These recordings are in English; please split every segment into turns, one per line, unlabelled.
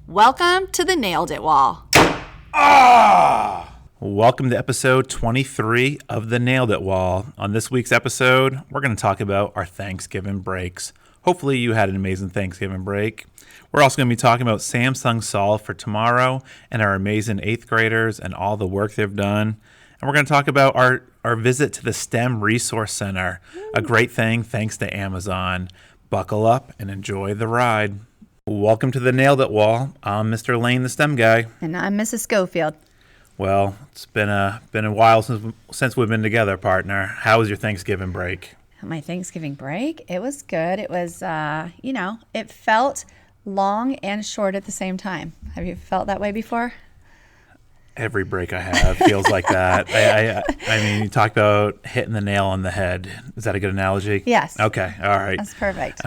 Welcome to the Nailed It Wall.
Welcome to episode 23 of the Nailed It Wall. On this week's episode, we're going to talk about our Thanksgiving breaks. Hopefully you had an amazing Thanksgiving break. We're also going to be talking about Samsung Solve for tomorrow and our amazing 8th graders and all the work they've done. And we're going to talk about our visit to the STEM Resource Center, a great thing thanks to Amazon. Buckle up and enjoy the ride. Welcome to the Nailed It Wall. I'm Mr. Lane, the STEM guy.
And I'm Mrs. Schofield.
Well, it's been a while since we've been together, partner. How was your Thanksgiving break?
My Thanksgiving break? It was good. It was, it felt long and short at the same time. Have you felt that way before?
Every break I have feels like that. I mean, you talked about hitting the nail on the head. Is that a good analogy?
Yes.
Okay. All right.
That's perfect.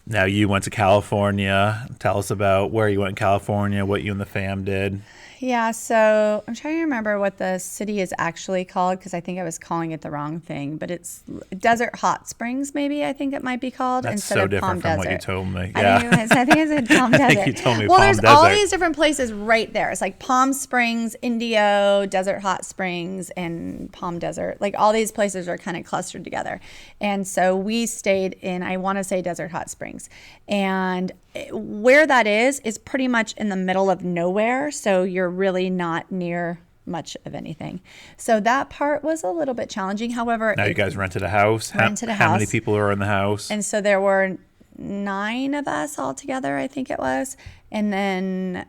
Now you went to California. Tell us about where you went in California, what you and the fam did.
Yeah, so I'm trying to remember what the city is actually called because I think I was calling it the wrong thing, but it's Desert Hot Springs, maybe I think it might be called.
That's
instead
so
of
different
Palm
from
Desert.
what you told me. Yeah.
I think I said Palm Desert.
I think you told me
well,
Palm
there's
Desert.
all these different places right there. It's like Palm Springs, Indio, Desert Hot Springs, and Palm Desert. Like all these places are kind of clustered together. And so we stayed in, I want to say Desert Hot Springs. And where that is pretty much in the middle of nowhere. So you're really not near much of anything. So that part was a little bit challenging. However,
now you guys rented a house. How many people were in the house?
And so there were 9 of us all together, I think it was. And then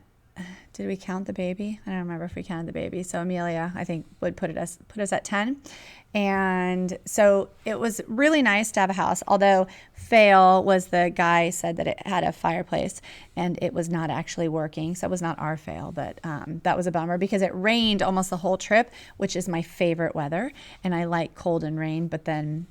did we count the baby? I don't remember if we counted the baby. So Amelia, I think, would put us at 10. And so it was really nice to have a house, although fail was the guy said that it had a fireplace and it was not actually working. So it was not our fail, but that was a bummer because it rained almost the whole trip, which is my favorite weather. And I like cold and rain, but then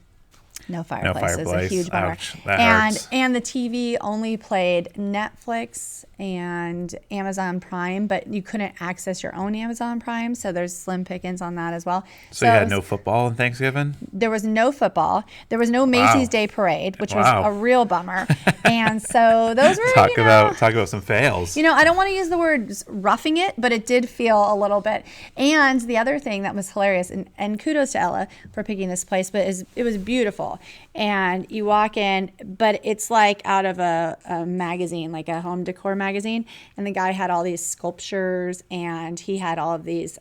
no fireplace is a huge bummer.
Ouch, that hurts.
And the TV only played Netflix and Amazon Prime, but you couldn't access your own Amazon Prime, so there's slim pickings on that as well.
So you had no football on Thanksgiving?
There was no football. There was no Macy's Day Parade, which was a real bummer. And so those were
talk about some fails.
I don't want to use the word roughing it, but it did feel a little bit. And the other thing that was hilarious, and kudos to Ella for picking this place, but it was beautiful. And you walk in, but it's like out of a magazine, like a home decor magazine. And the guy had all these sculptures and he had all of these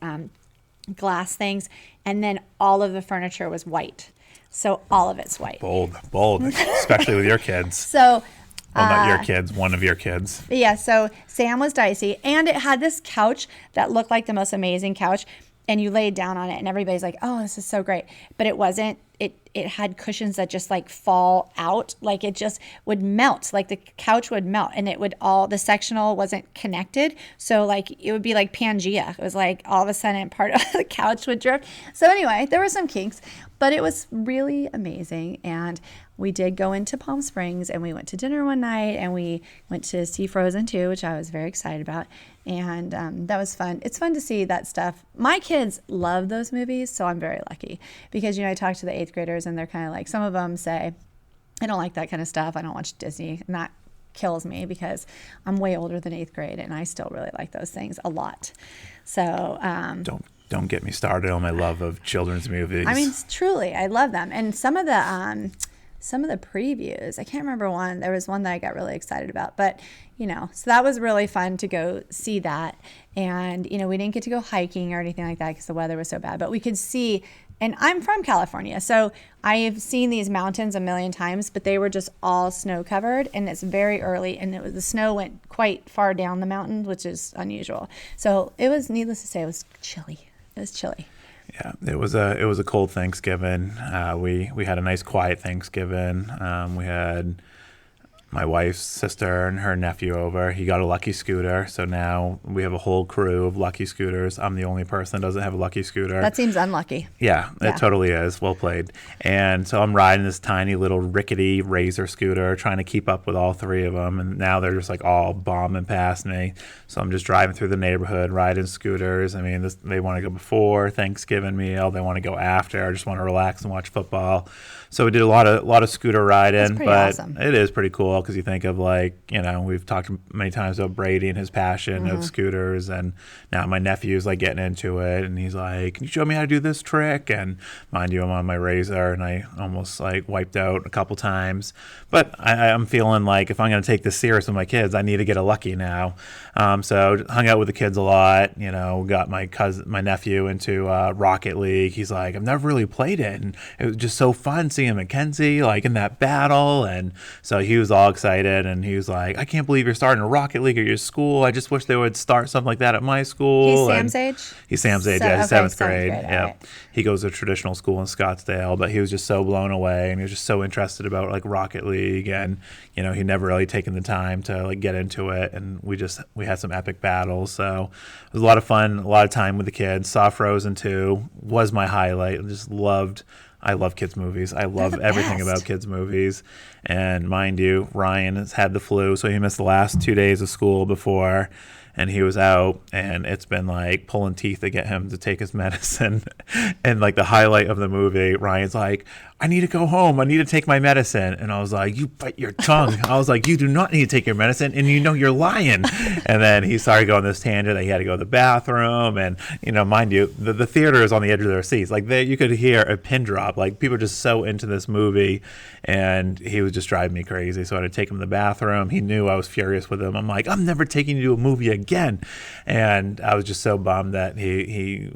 glass things. And then all of the furniture was white. So all of it's white.
Bold, especially with your kids.
So,
well, not your kids, one of your kids.
Yeah, so Sam was dicey. And it had this couch that looked like the most amazing couch. And you laid down on it and everybody's like, oh, this is so great. But it wasn't. It had cushions that just like fall out. Like it just would melt. Like the couch would melt and the sectional wasn't connected. So like it would be like Pangea. It was like all of a sudden part of the couch would drift. So anyway, there were some kinks, but it was really amazing. And we did go into Palm Springs and we went to dinner one night and we went to see Frozen 2, which I was very excited about. And that was fun. It's fun to see that stuff. My kids love those movies, so I'm very lucky because, I talk to the 8th graders and they're kind of like, some of them say, I don't like that kind of stuff. I don't watch Disney. And that kills me because I'm way older than 8th grade and I still really like those things a lot. So
Don't get me started on my love of children's movies.
I mean, truly, I love them. And some of the previews, I can't remember one. There was one that I got really excited about, but so that was really fun to go see that. And, we didn't get to go hiking or anything like that because the weather was so bad, but we could see, and I'm from California, so I've seen these mountains a million times, but they were just all snow covered and it's very early and the snow went quite far down the mountain, which is unusual. So it was, needless to say, it was chilly. It was chilly.
Yeah, it was a cold Thanksgiving. We had a nice quiet Thanksgiving. We had my wife's sister and her nephew over. He got a Lucky scooter, so now we have a whole crew of Lucky scooters. I'm the only person that doesn't have a Lucky scooter.
That seems unlucky.
Yeah, it totally is. Well played. And so I'm riding this tiny little rickety Razor scooter, trying to keep up with all 3 of them. And now they're just like all bombing past me. So I'm just driving through the neighborhood, riding scooters. I mean, they want to go before Thanksgiving meal. They want to go after. I just want to relax and watch football. So we did a lot of scooter riding, but
awesome.
It is pretty cool. well because you think of like, we've talked many times about Brady and his passion of scooters, and now my nephew's like getting into it, and he's like, "Can you show me how to do this trick?" And mind you, I'm on my Razor, and I almost like wiped out a couple times. But I'm feeling like if I'm going to take this serious with my kids, I need to get a Lucky now. So hung out with the kids a lot. Got my nephew into Rocket League. He's like, I've never really played it, and it was just so fun seeing Mackenzie like in that battle. And so he was all excited, and he was like, I can't believe you're starting a Rocket League at your school. I just wish they would start something like that at my school.
He's Sam's age?
He's Sam's age,
Okay,
seventh grade. Yeah.
Right.
He goes to a traditional school in Scottsdale, but he was just so blown away, and he was just so interested about like Rocket League, and he never really taken the time to like get into it, and we had some epic battles. So it was a lot of fun, a lot of time with the kids. Saw Frozen 2 was my highlight. I love kids movies. I love everything about kids movies. And mind you, Ryan has had the flu, so he missed the last 2 days of school before, and he was out, and it's been like pulling teeth to get him to take his medicine. And like the highlight of the movie, Ryan's like, I need to go home. I need to take my medicine. And I was like, you bite your tongue. I was like, you do not need to take your medicine, and you're lying. And then he started going this tangent that he had to go to the bathroom. And, mind you, the theater is on the edge of their seats. Like you could hear a pin drop. Like people are just so into this movie, and he was just driving me crazy. So I had to take him to the bathroom. He knew I was furious with him. I'm like, I'm never taking you to a movie again. And I was just so bummed that he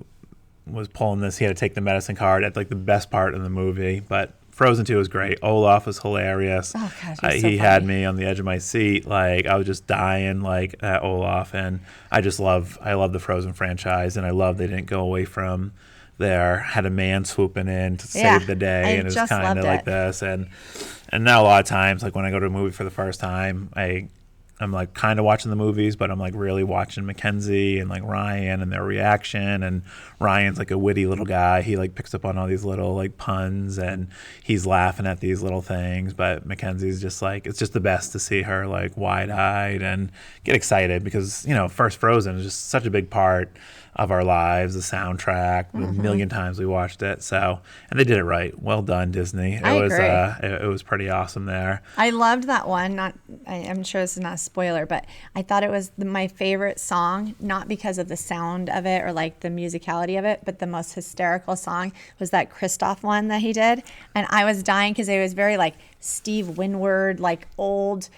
was pulling this. He had to take the medicine card at like the best part of the movie. But Frozen 2 was great. Olaf was hilarious.
Oh, gosh,
He had me on the edge of my seat. Like I was just dying like at Olaf. And I love the Frozen franchise, and I love they didn't go away from there. Had a man swooping in to save the day, and it's kind of like this. And now a lot of times, like when I go to a movie for the first time, I'm like kind of watching the movies, but I'm like really watching Mackenzie and like Ryan and their reaction. And Ryan's like a witty little guy. He like picks up on all these little like puns, and he's laughing at these little things. But Mackenzie's just like, it's just the best to see her like wide-eyed and get excited because, first Frozen is just such a big part of our lives, the soundtrack, a million times we watched it. So, and they did it right. Well done, Disney.
I agree.
It was pretty awesome there.
I loved that one. I'm sure this is not a spoiler, but I thought it was my favorite song, not because of the sound of it or like the musicality of it, but the most hysterical song was that Kristoff one that he did. And I was dying because it was very like Steve Winwood, like old,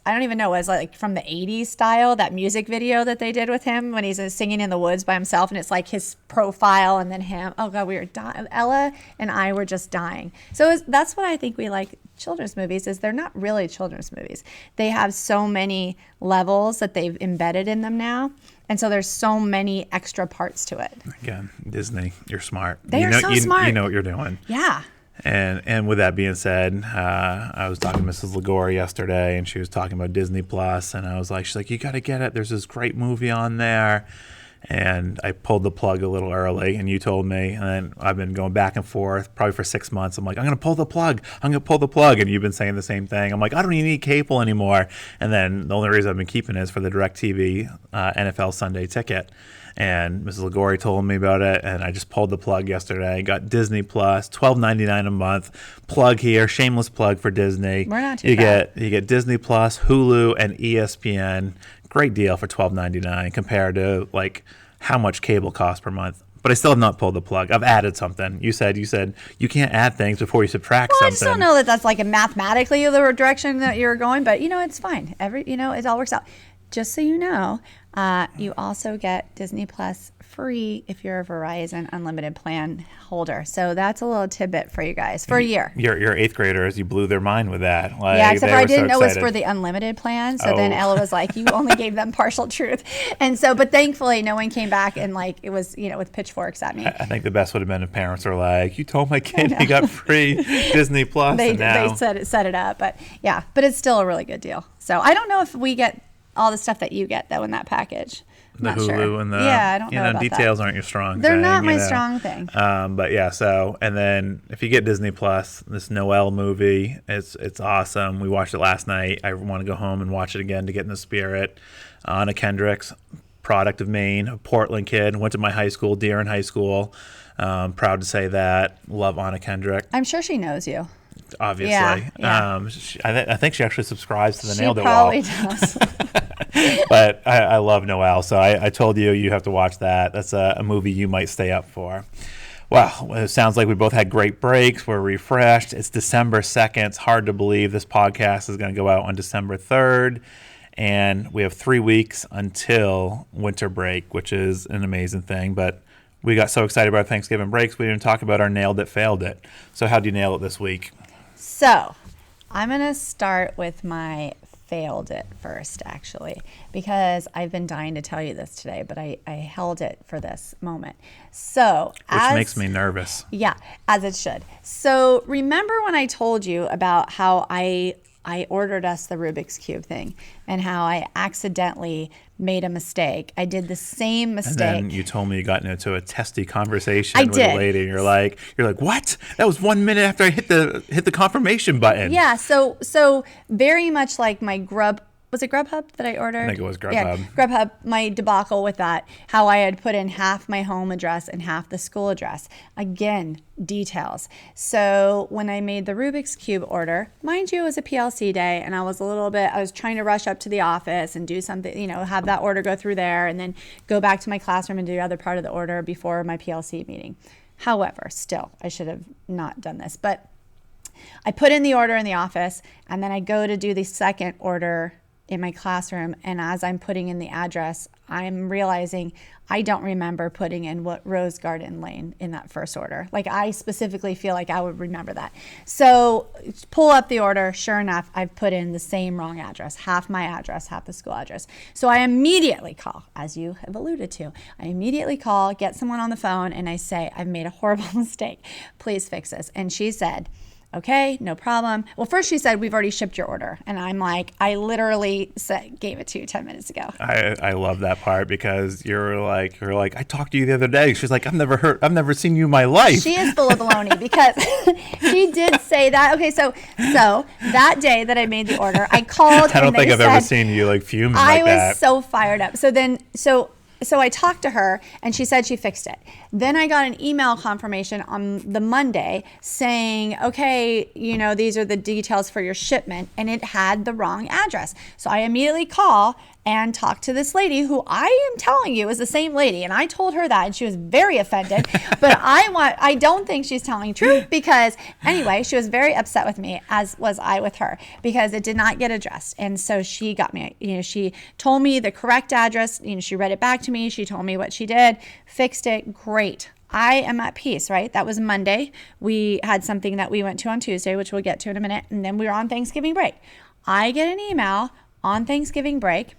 I don't even know, it was like from the 80s style, that music video that they did with him when he's singing in the woods by himself, and it's like his profile and then him. Oh God, we were dying. Ella and I were just dying. So that's what I think we like children's movies, is they're not really children's movies. They have so many levels that they've embedded in them now. And so there's so many extra parts to it.
Again, Disney, you're smart.
They are so smart.
You know what you're doing.
Yeah.
And with that being said, I was talking to Mrs. Ligori yesterday, and she was talking about Disney Plus, and I was like, she's like, you got to get it. There's this great movie on there. And I pulled the plug a little early, and you told me, and then I've been going back and forth probably for 6 months. I'm like, I'm going to pull the plug. And you've been saying the same thing. I'm like, I don't even need cable anymore. And then the only reason I've been keeping it is for the DirecTV NFL Sunday ticket. And Mrs. Ligori told me about it, and I just pulled the plug yesterday. Got Disney Plus, $12.99 a month. Plug here, shameless plug for Disney.
We're not too bad.
You get Disney Plus, Hulu, and ESPN. Great deal for $12.99 compared to like how much cable costs per month. But I still have not pulled the plug. I've added something. You said you can't add things before you subtract something.
I just don't know that that's like a mathematically the direction that you're going, but it's fine. It all works out. Just so you know, you also get Disney Plus free if you're a Verizon Unlimited plan holder. So that's a little tidbit for you guys for a year.
Your eighth graders, you blew their mind with that. Like,
yeah, except for I didn't know it was for the unlimited plan. So then Ella was like, you only gave them partial truth. And so, but thankfully no one came back and like it was, with pitchforks at me.
I think the best would have been if parents were like, you told my kid he got free Disney Plus.
They set it up. But yeah, but it's still a really good deal. So I don't know if we get all the stuff that you get though in that package.
The
not
Hulu
sure.
and the
I don't know about
details
that.
Aren't your strong
They're
thing.
not my strong thing.
But yeah, so and then if you get Disney Plus, this Noelle movie, it's awesome. We watched it last night. I want to go home and watch it again to get in the spirit. Anna Kendrick's product of Maine, a Portland kid, went to my high school, Deering High School. Proud to say that. Love Anna Kendrick.
I'm sure she knows you.
obviously.
Yeah.
I think she actually subscribes to the
She
Nailed It
probably
Wall.
does.
But I love Noelle, so I told you have to watch that. That's a movie you might stay up for. Well, it sounds like we both had great breaks. We're refreshed. It's December 2nd. It's hard to believe this podcast is going to go out on December 3rd. And we have 3 weeks until winter break, which is an amazing thing. But we got so excited about Thanksgiving breaks, we didn't talk about our nailed it, failed it. So how'd you nail it this week?
So I'm going to start with my failed it first, actually, because I've been dying to tell you this today, but I held it for this moment. So,
Which makes me nervous.
Yeah, as it should. So remember when I told you about how I ordered us the Rubik's Cube thing and how I accidentally made a mistake. I did the same mistake.
And then you told me you got into a testy conversation
I
with
did.
a lady, and you're like, what? That was 1 minute after I hit the confirmation button.
Yeah, so very much like my was it Grubhub that I ordered?
I think it was Grubhub.
Yeah, Grubhub, my debacle with that, how I had put in half my home address and half the school address. Again, details. So when I made the Rubik's Cube order, mind you, it was a PLC day, and I was trying to rush up to the office and do something, have that order go through there and then go back to my classroom and do the other part of the order before my PLC meeting. However, still, I should have not done this. But I put in the order in the office, and then I go to do the second order in my classroom, and as I'm putting in the address, I'm realizing I don't remember putting in what Rose Garden Lane in that first order. Like, I specifically feel like I would remember that. So pull up the order. Sure enough, I've put in the same wrong address, half my address, half the school address. So I immediately call, as you have alluded to, get someone on the phone, and I say, I've made a horrible mistake. Please fix this. And she said, okay, no problem. Well, first she said, we've already shipped your order. And I'm like, I literally gave it to you 10 minutes ago.
I love that part because you're like, I talked to you the other day. She's like, I've never seen you in my life.
She is full of baloney because she did say that. Okay, so that day that I made the order, I called.
I don't think I've ever seen you like fuming like that.
I was so fired up. So I talked to her, and she said she fixed it. Then I got an email confirmation on the Monday saying, okay, these are the details for your shipment, and it had the wrong address. So I immediately call and talk to this lady who I am telling you is the same lady. And I told her that, and she was very offended. But I don't think she's telling truth because, anyway, she was very upset with me, as was I with her, because it did not get addressed. And so she got me, she told me the correct address. She read it back to me. She told me what she did, fixed it. Great. I am at peace, right? That was Monday. We had something that we went to on Tuesday, which we'll get to in a minute. And then we were on Thanksgiving break. I get an email on Thanksgiving break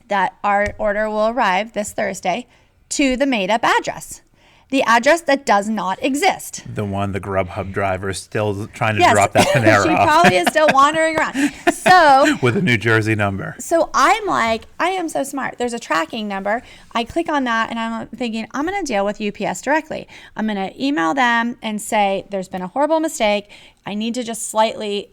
that our order will arrive this Thursday to the made-up address. The address that does not exist.
The one the Grubhub driver is still trying to drop that Panera
She
off.
probably is still wandering around. So
with a New Jersey number.
So I'm like, I am so smart. There's a tracking number. I click on that, and I'm thinking, I'm going to deal with UPS directly. I'm going to email them and say, there's been a horrible mistake. I need to just slightly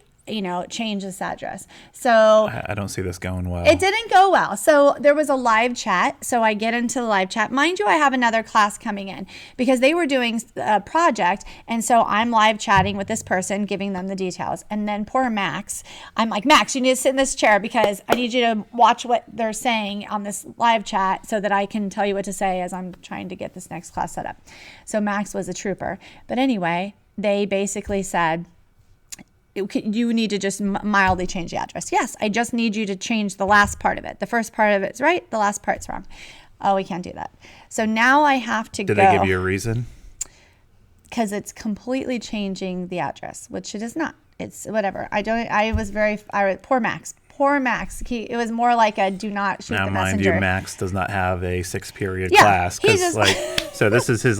change this address. So
I don't see this going well.
It didn't go well. So there was a live chat. So I get into the live chat. Mind you, I have another class coming in because they were doing a project. And so I'm live chatting with this person, giving them the details. And then poor Max, I'm like, Max, you need to sit in this chair because I need you to watch what they're saying on this live chat so that I can tell you what to say as I'm trying to get this next class set up. So Max was a trooper. But anyway, they basically said, you need to just mildly change the address. Yes, I just need you to change the last part of it. The first part of it's right, the last part's wrong. Oh, we can't do that. So now I have to go.
Did they give you a reason?
Because it's completely changing the address, which it is not. It's whatever. Poor Max. Poor Max. It was more like a do not shoot the messenger.
Now, mind you, Max does not have a 6-period class.
He just,
so this is his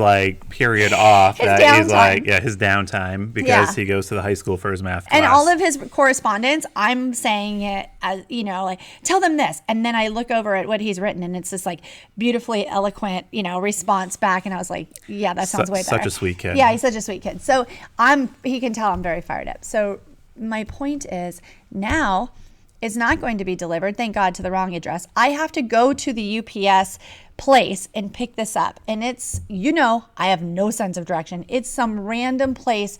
period off.
His downtime.
He's his downtime because he goes to the high school for his math class.
And all of his correspondence, I'm saying it as, tell them this. And then I look over at what he's written, and it's this beautifully eloquent, response back. And I was like, yeah, that sounds way better.
Such a sweet kid.
Yeah, he's such a sweet kid. So he can tell I'm very fired up. So my point is now it's not going to be delivered, thank God, to the wrong address. I have to go to the UPS place and pick this up. And it's, I have no sense of direction. It's some random place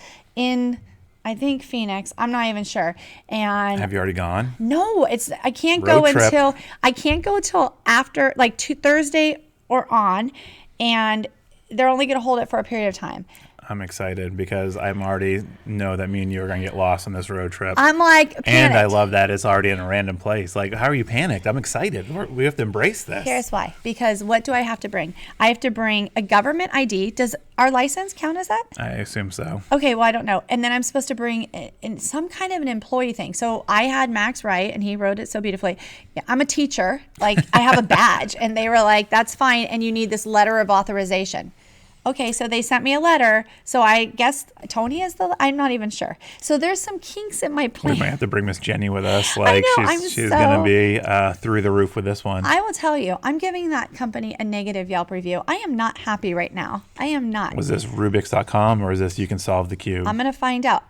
I think Phoenix. I'm not even sure. And
Have you already gone?
no, I can't
Road
go
trip.
until after like Thursday or on, and they're only going to hold it for a period of time.
I'm excited because I'm already know that me and you are going to get lost on this road trip.
I'm like panicked.
And I love that it's already in a random place. Like, how are you panicked? I'm excited. We have to embrace this.
Here's why. Because what do I have to bring? I have to bring a government ID. Does our license count as that?
I assume so.
Okay, well, I don't know. And then I'm supposed to bring in some kind of an employee thing. So I had Max write, and he wrote it so beautifully. Yeah, I'm a teacher. Like, I have a badge. And they were like, that's fine. And you need this letter of authorization. Okay, so they sent me a letter. So I guess Tony is I'm not even sure. So there's some kinks in my plan.
We might have to bring Miss Jenny with us. Like,
know,
she's going to be through the roof with this one.
I will tell you, I'm giving that company a negative Yelp review. I am not happy right now. I am not.
Was this Rubik's.com or is this You Can Solve the Cube?
I'm going to find out.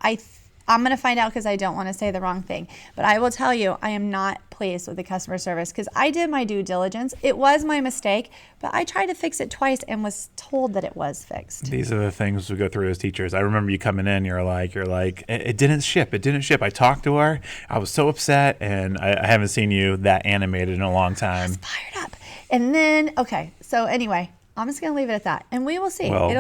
I'm going to find out because I don't want to say the wrong thing. But I will tell you, I am not pleased with the customer service because I did my due diligence. It was my mistake, but I tried to fix it twice and was told that it was fixed.
These are the things we go through as teachers. I remember you coming in, you're like, it didn't ship. It didn't ship. I talked to her. I was so upset, and I haven't seen you that animated in a long time.
I was fired up. And then, okay, so anyway, I'm just going to leave it at that. And we will see.
Well,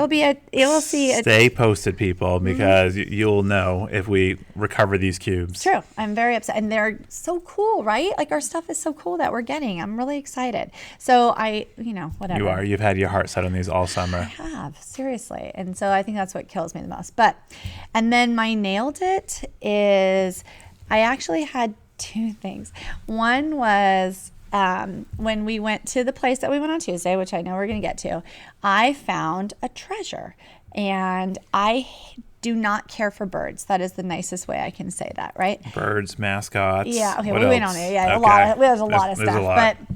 Stay posted, people, because you'll know if we recover these cubes.
True. I'm very upset. And they're so cool, right? Like, our stuff is so cool that we're getting. I'm really excited. So whatever.
You are. You've had your heart set on these all summer.
I have, seriously. And so I think that's what kills me the most. And then my nailed it is I actually had two things. One was when we went to the place that we went on Tuesday, which I know we're going to get to, I found a treasure. And I do not care for birds. That is the nicest way I can say that, right?
Birds, mascots.
Yeah, okay,
what
we went
else?
on it. Yeah,
Okay.
there's a lot of
There's
stuff.
a lot.
But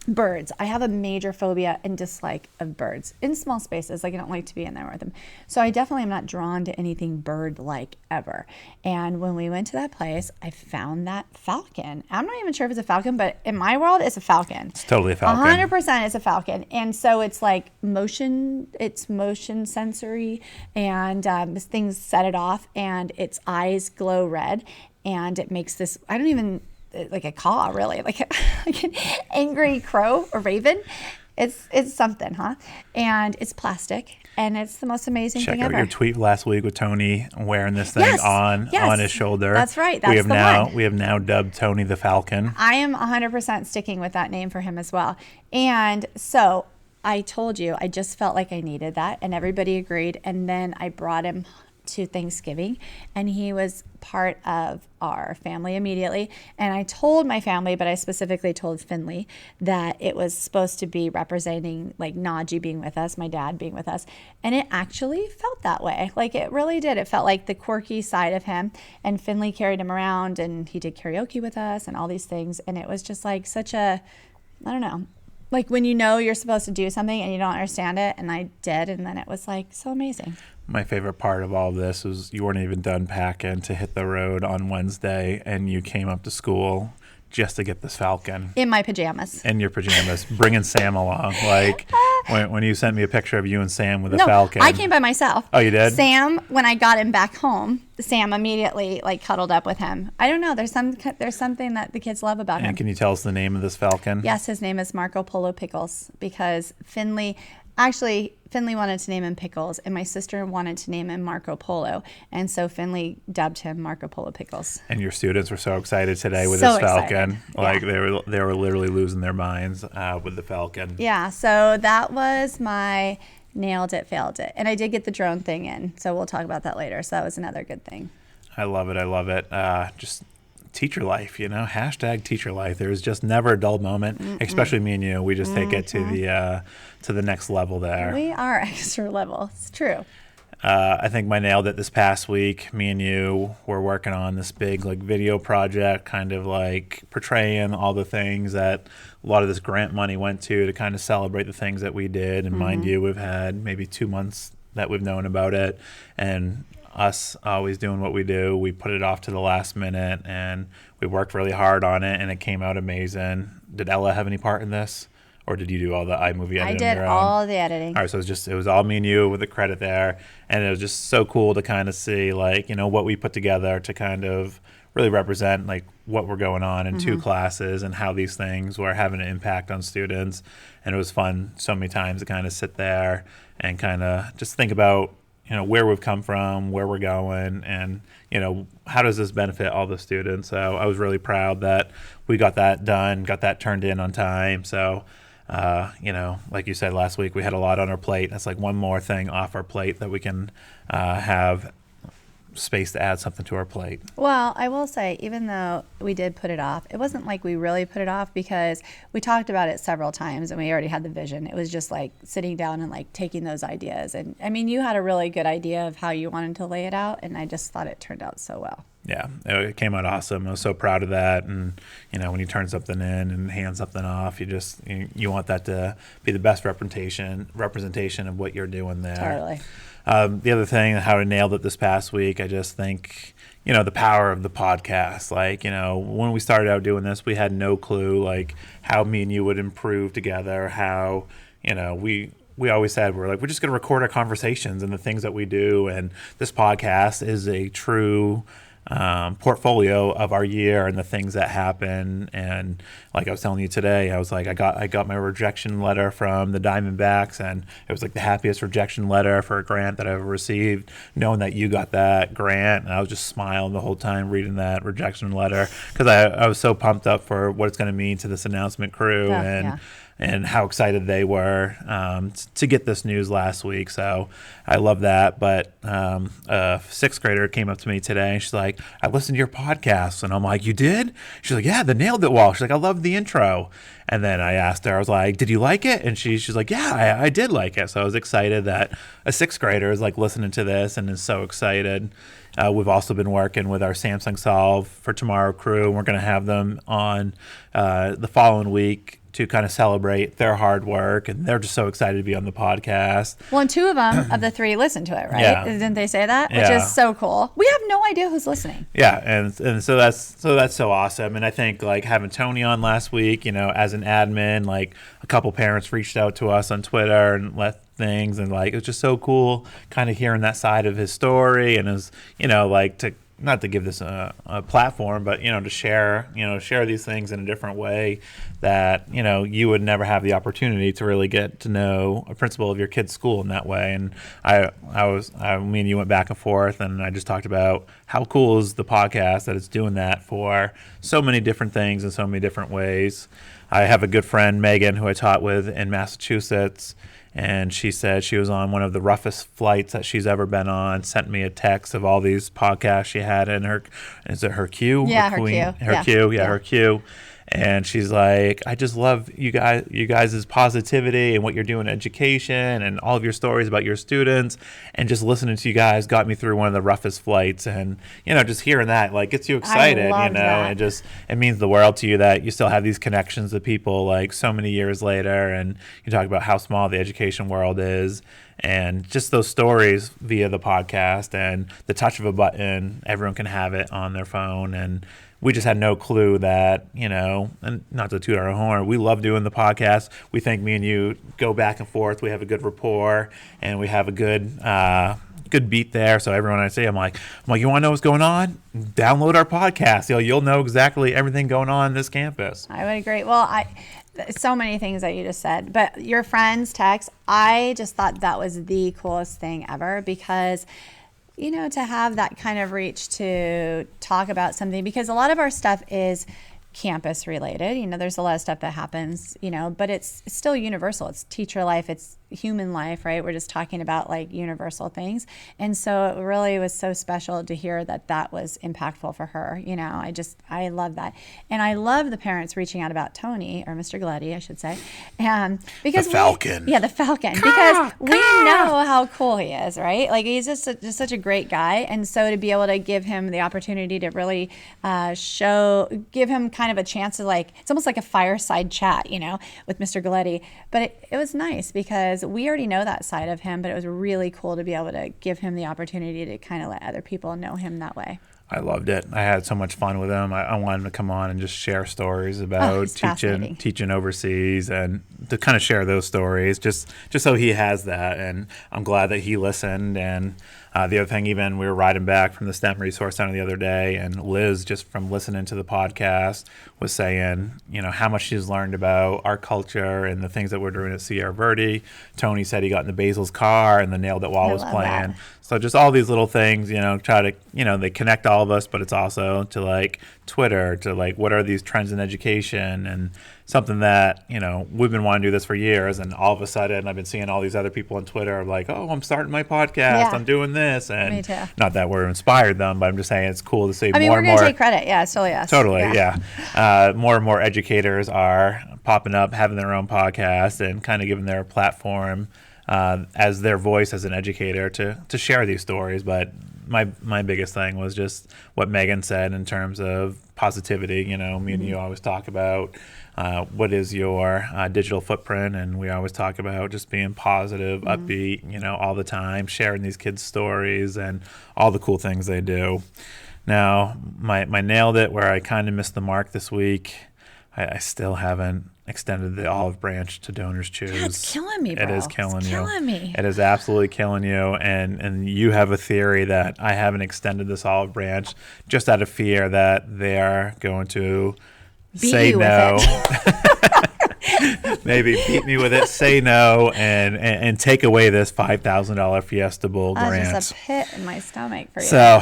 birds. I have a major phobia and dislike of birds in small spaces. Like, I don't like to be in there with them. So I definitely am not drawn to anything bird-like ever. And when we went to that place, I found that falcon. I'm not even sure if it's a falcon, but in my world, it's a falcon.
It's totally a falcon.
100% it's a falcon. And so it's like motion sensory, and things set it off, and its eyes glow red, and it makes this, like a caw, really, like an angry crow or raven. It's something, huh? And it's plastic, and it's the most amazing thing ever.
Check out your tweet last week with Tony wearing this thing on his shoulder.
That's right.
we
That's
have now dubbed Tony the Falcon.
I am 100% sticking with that name for him as well. And so I told you, I just felt like I needed that, and everybody agreed. And then I brought him to Thanksgiving, and he was part of our family immediately. And I told my family, but I specifically told Finley, that it was supposed to be representing like Najee being with us, my dad being with us. And it actually felt that way. Like, it really did. It felt like the quirky side of him. And Finley carried him around, and he did karaoke with us and all these things. And it was just like such a, I don't know, like when you know you're supposed to do something and you don't understand it. And I did. And then it was like so amazing.
My favorite part of all of this was you weren't even done packing to hit the road on Wednesday, and you came up to school just to get this falcon.
In my pajamas.
In your pajamas, bringing Sam along. Like, when you sent me a picture of you and Sam with a
No,
falcon.
I came by myself.
Oh, you did?
Sam, when I got him back home, Sam immediately like cuddled up with him. I don't know. There's something that the kids love about him.
And can you tell us the name of this falcon?
Yes, his name is Marco Polo Pickles, because Finley wanted to name him Pickles, and my sister wanted to name him Marco Polo, and so Finley dubbed him Marco Polo Pickles.
And your students were so excited today with
So
this falcon.
excited.
Like,
Yeah.
they were literally losing their minds with the falcon.
Yeah, so that was my nailed it, failed it. And I did get the drone thing in, so we'll talk about that later. So that was another good thing.
I love it. Just teacher life, hashtag teacher life. There's just never a dull moment, especially me and you. We just take it to the next level there.
We are extra level. It's true.
I think my nailed it this past week. Me and you were working on this big like video project, kind of like portraying all the things that a lot of this grant money went to kind of celebrate the things that we did. And mind you, we've had maybe 2 months that we've known about it, and us always doing what we do, we put it off to the last minute, and we worked really hard on it, and it came out amazing. Did Ella have any part in this? or did you do all the iMovie editing
I
on
did
your own?
all the editing.
All right, so it was all me and you with the credit there, and it was just so cool to kind of see like what we put together to kind of really represent like what we're going on in two classes and how these things were having an impact on students. And it was fun so many times to kind of sit there and kind of just think about where we've come from, where we're going, and how does this benefit all the students. So I was really proud that we got that done, got that turned in on time. So like you said last week, we had a lot on our plate. That's like one more thing off our plate that we can have space to add something to our plate.
Well, I will say, even though we did put it off, it wasn't like we really put it off, because we talked about it several times and we already had the vision. It was just like sitting down and like taking those ideas. And I mean, you had a really good idea of how you wanted to lay it out, and I just thought it turned out so well.
Yeah, it came out awesome. I was so proud of that. And when you turn something in and hand something off, you want that to be the best representation of what you're doing there.
Totally.
The other thing, how I nailed it this past week, I just think, the power of the podcast. Like, when we started out doing this, we had no clue, like, how me and you would improve together, how, we always said, we're just going to record our conversations and the things that we do. And this podcast is a true portfolio of our year and the things that happen. And like I was telling you today, I was like, I got my rejection letter from the Diamondbacks, and it was like the happiest rejection letter for a grant that I ever received, knowing that you got that grant. And I was just smiling the whole time reading that rejection letter, because I was so pumped up for what it's going to mean to this announcement crew. And how excited they were to get this news last week. So I love that. But a sixth grader came up to me today, and she's like, I listened to your podcast. And I'm like, you did? She's like, yeah, the Nailed It Wall. She's like, I love the intro. And then I asked her, I was like, did you like it? And she's like, yeah, I did like it. So I was excited that a sixth grader is like listening to this and is so excited. We've also been working with our Samsung Solve for Tomorrow crew, and we're going to have them on the following week to kind of celebrate their hard work, and they're just so excited to be on the podcast.
Well, and two of them of the three listened to it, right?
Yeah.
Didn't they say that?
Yeah.
Which is so cool. We have no idea who's listening.
Yeah, and so that's so awesome. And I think like having Tony on last week, as an admin, like a couple parents reached out to us on Twitter and let things, and like it was just so cool kind of hearing that side of his story, and as like to not to give this a platform, but to share these things in a different way that you would never have the opportunity to really get to know a principal of your kid's school in that way. And me and you went back and forth, and I just talked about how cool is the podcast that it's doing that for so many different things in so many different ways. I have a good friend, Megan, who I taught with in Massachusetts, and she said she was on one of the roughest flights that she's ever been on, sent me a text of all these podcasts she had in her, is it her queue?
Yeah, her queue.
Her queue. And she's like, I just love you guys' positivity and what you're doing in education and all of your stories about your students. And just listening to you guys got me through one of the roughest flights. And, just hearing that, like, gets you excited,
that.
It means the world to you that you still have these connections to people like so many years later. And you talk about how small the education world is. And just those stories via the podcast and the touch of a button, everyone can have it on their phone. And we just had no clue that, and not to toot our own horn, we love doing the podcast. We think me and you go back and forth. We have a good rapport, and we have a good beat there. So everyone I say, I'm like, you want to know what's going on? Download our podcast. You'll know exactly everything going on in this campus.
I would agree. Well, so many things that you just said, but your friend's text, I just thought that was the coolest thing ever, because to have that kind of reach to talk about something, because a lot of our stuff is campus related. There's a lot of stuff that happens, but it's still universal. It's teacher life. It's human life, right? We're just talking about like universal things. And so it really was so special to hear that was impactful for her. I love that. And I love the parents reaching out about Tony, or Mr. Galetti, I should say. Because
the Falcon.
The Falcon. Because we know how cool he is, right? Like, he's just such a great guy. And so to be able to give him the opportunity to really give him kind of a chance to, like, it's almost like a fireside chat, with Mr. Galetti. But it was nice, because we already know that side of him, but it was really cool to be able to give him the opportunity to kind of let other people know him that way.
I loved it. I had so much fun with him. I wanted him to come on and just share stories about
he's fascinating.
teaching overseas and to kind of share those stories, just so he has that. And I'm glad that he listened. And the other thing, even we were riding back from the STEM Resource Center the other day, and Liz, just from listening to the podcast, was saying, how much she's learned about our culture and the things that we're doing at Sierra Verde. Tony said he got in the Basil's car and the Nailed It Wall was playing.
That.
So just all these little things, try to, they connect all of us, but it's also to like Twitter, to like what are these trends in education, and something that, we've been wanting to do this for years, and all of a sudden I've been seeing all these other people on Twitter like, oh, I'm starting my podcast,
Yeah.
I'm doing this, and
Me too.
not that we're inspired them, but I'm just saying it's cool to see
I mean,
more
we're
and
going to
more.
take credit. Yeah, it's totally us.
Totally, yeah. More and more educators are popping up, having their own podcast, and kind of giving their platform as their voice as an educator to share these stories. But my biggest thing was just what Megan said in terms of positivity. Me and you always talk about what is your digital footprint, and we always talk about just being positive, upbeat, all the time, sharing these kids' stories and all the cool things they do. Now, my nailed it where I kind of missed the mark this week. I still haven't extended the olive branch to Donors Choose.
That's killing me, bro.
It is killing
it's
you.
Killing me.
It is absolutely killing you. And you have a theory that I haven't extended this olive branch just out of fear that they're going to say no. Maybe beat me with it, say no, and take away this $5,000 Fiesta Bowl grant.
Just a pit in my stomach for you.
So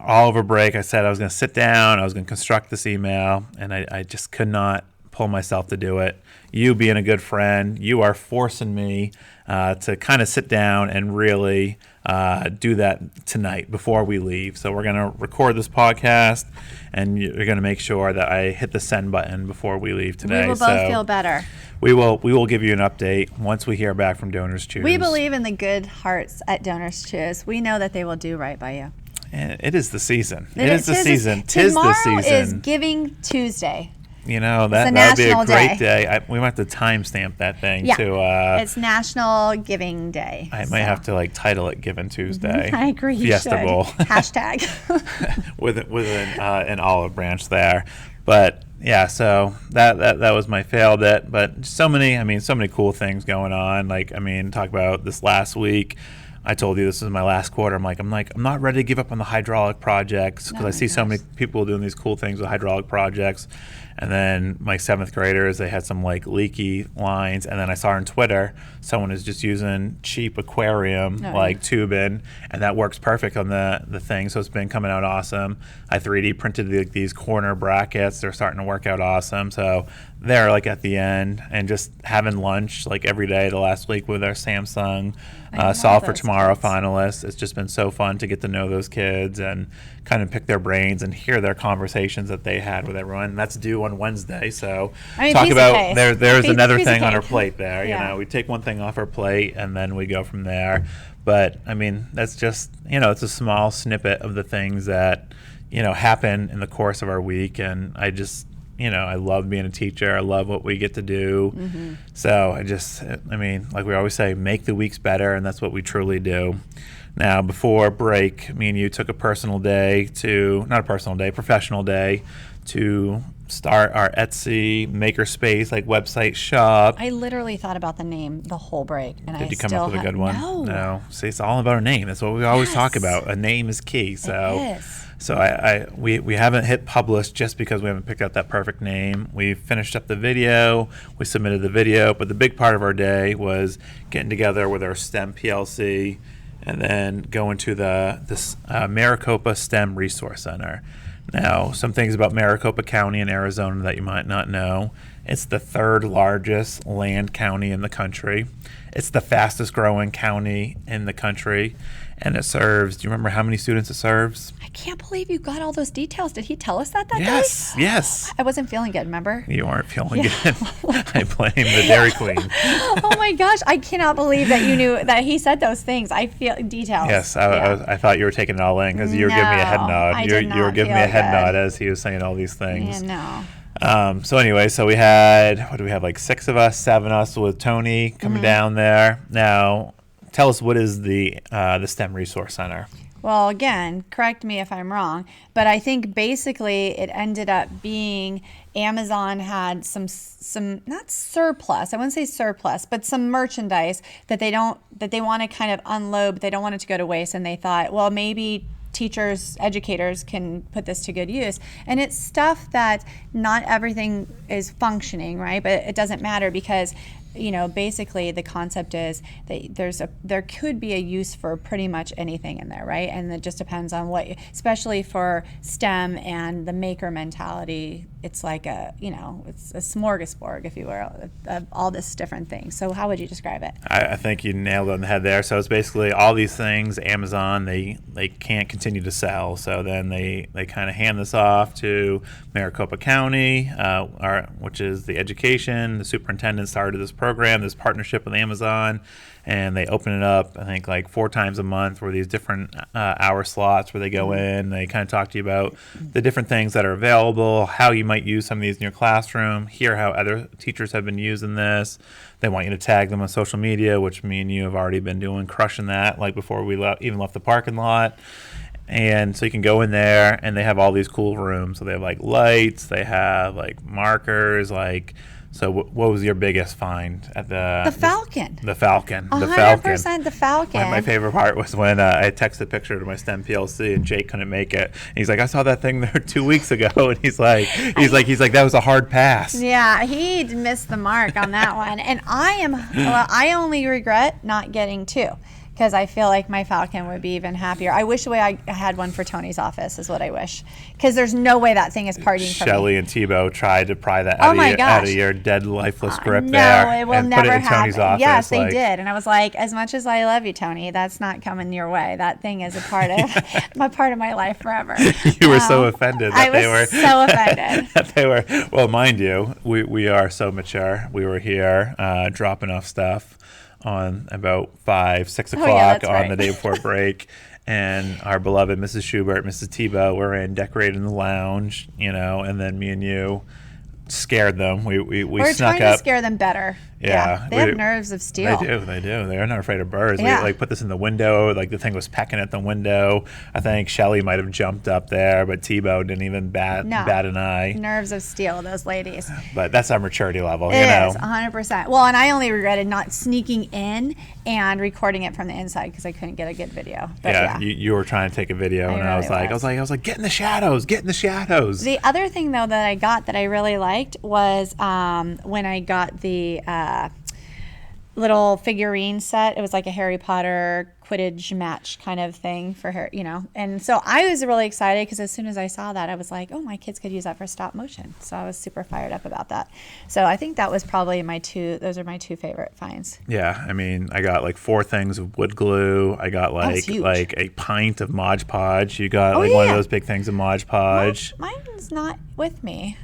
all over break, I said I was going to sit down, I was going to construct this email, and I just could not pull myself to do it. You being a good friend, you are forcing me to kind of sit down and really do that tonight before we leave. So we're going to record this podcast, and you're going to make sure that I hit the send button before we leave today.
We will both feel better.
We will give you an update once we hear back from Donors Choose.
We believe in the good hearts at Donors Choose. We know that they will do right by you.
It is the season. It is the season. Tis the
Tomorrow
season.
is Giving Tuesday.
That would be a great day. We might have to timestamp that thing to.
It's National Giving Day.
I might have to title it Giving Tuesday.
I agree.
Fiesta Bowl.
Hashtag.
with an olive branch there, but yeah. So that was my failed it. But so many cool things going on. Talk about this last week. I told you this is my last quarter. I'm not ready to give up on the hydraulic projects because I see so many people doing these cool things with hydraulic projects. And then my 7th graders, they had some leaky lines. And then I saw on Twitter, someone is just using cheap aquarium tubing, and that works perfect on the thing. So it's been coming out awesome. I 3D printed these corner brackets. They're starting to work out awesome. So they're at the end, and just having lunch every day the last week with our Samsung Solve for Tomorrow finalists. It's just been so fun to get to know those kids and kind of pick their brains and hear their conversations that they had with everyone. And that's due on Wednesday. So talk about there's another thing on our plate there.
Yeah.
We take one thing off our plate and then we go from there. But that's just it's a small snippet of the things that happen in the course of our week. And I just I love being a teacher. I love what we get to do. Mm-hmm. So like we always say, make the weeks better, and that's what we truly do. Now, before break, me and you took a professional day to start our Etsy makerspace website shop.
I literally thought about the name the whole break, and
Did you come up with a good one? No. See, it's all about a name. That's what we always talk about. A name is key. So.
It is.
So we haven't hit publish just because we haven't picked out that perfect name. We finished up the video, we submitted the video, but the big part of our day was getting together with our STEM PLC and then going to this Maricopa STEM Resource Center. Now, some things about Maricopa County in Arizona that you might not know. It's the 3rd largest land county in the country. It's the fastest growing county in the country. And it serves, do you remember how many students it serves?
I can't believe you got all those details. Did he tell us that day?
Yes.
I wasn't feeling good, remember?
You weren't feeling good. I blame the Dairy Queen.
Oh my gosh, I cannot believe that you knew that he said those things. I feel details.
Yes, I thought you were taking it all in because you were giving me a head nod. You were giving me a head nod as he was saying all these things.
Yeah, no.
So anyway, we had, 6 of us, 7 of us with Tony coming down there. Now, tell us, what is the STEM Resource Center?
Well, again, correct me if I'm wrong, but I think basically it ended up being Amazon had some not surplus. I wouldn't say surplus, but some merchandise that they want to kind of unload, but they don't want it to go to waste. And they thought, well, maybe teachers, educators can put this to good use. And it's stuff that not everything is functioning, right? But it doesn't matter because basically the concept is that there could be a use for pretty much anything in there, right? And it just depends on especially for STEM and the maker mentality. It's like it's a smorgasbord, if you will, of all this different things. So how would you describe it?
I think you nailed it on the head there. So it's basically all these things Amazon they can't continue to sell. So then they kind of hand this off to Maricopa County, which is the education. The superintendent started this program, this partnership with Amazon, and they open it up, I think, like 4 times a month, where these different hour slots where they go in. They kind of talk to you about the different things that are available, how you might use some of these in your classroom, hear how other teachers have been using this. They want you to tag them on social media, which me and you have already been doing, crushing that, like before we even left the parking lot. And so you can go in there, and they have all these cool rooms. So they have like lights, they have like markers, like. So what was your biggest find at
the Falcon?
The Falcon.
100% the Falcon.
My favorite part was when I texted a picture to my STEM PLC and Jake couldn't make it. And he's like, I saw that thing there 2 weeks ago, and he's like, that was a hard pass.
Yeah, he missed the mark on that one, and I only regret not getting 2. Because I feel like my Falcon would be even happier. I wish I had one for Tony's office is what I wish. Because there's no way that thing is partying for me.
Shelly and Tebow tried to pry that out of your dead, lifeless grip there.
No, it will
and
never
put it in
happen.
Tony's office.
Yes, they did. And I was like, as much as I love you, Tony, that's not coming your way. That thing is a part of my life forever.
You were so offended that
they were so offended.
That they were. Well, mind you, we are so mature. We were here dropping off stuff on about 5-6 o'clock on the day before break, and our beloved Mrs. Schubert, Mrs. Tebow were in decorating the lounge, and then me and you scared them. We're snuck
trying
up.
To scare them better.
Yeah,
they have nerves of steel.
They do. They're not afraid of birds.
Yeah.
We put this in the window. Like the thing was pecking at the window. I think Shelly might have jumped up there, but Tebow didn't even bat an eye.
Nerves of steel, those ladies.
But that's our maturity level.
It is 100%. Well, and I only regretted not sneaking in and recording it from the inside because I couldn't get a good video. But
you were trying to take a video, and I was like, get in the shadows, get in the shadows.
The other thing though that I got that I really liked was when I got the little figurine set. It was like a Harry Potter Quidditch match kind of thing for her, And so I was really excited because as soon as I saw that, I was like, oh, my kids could use that for stop motion. So I was super fired up about that. So I think that was probably those are my 2 favorite finds.
Yeah, I mean, I got like 4 things of wood glue. I got like a pint of Mod Podge. You got one of those big things of Mod Podge.
Mine's not with me.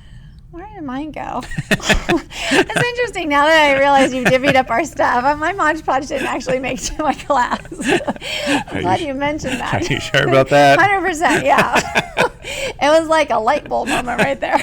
Where did mine go? It's interesting now that I realize you've divvied up our stuff. My Mod Podge didn't actually make it to my class. I'm glad you mentioned that.
Are you sure about that?
100%, yeah. It was like a light bulb moment right there.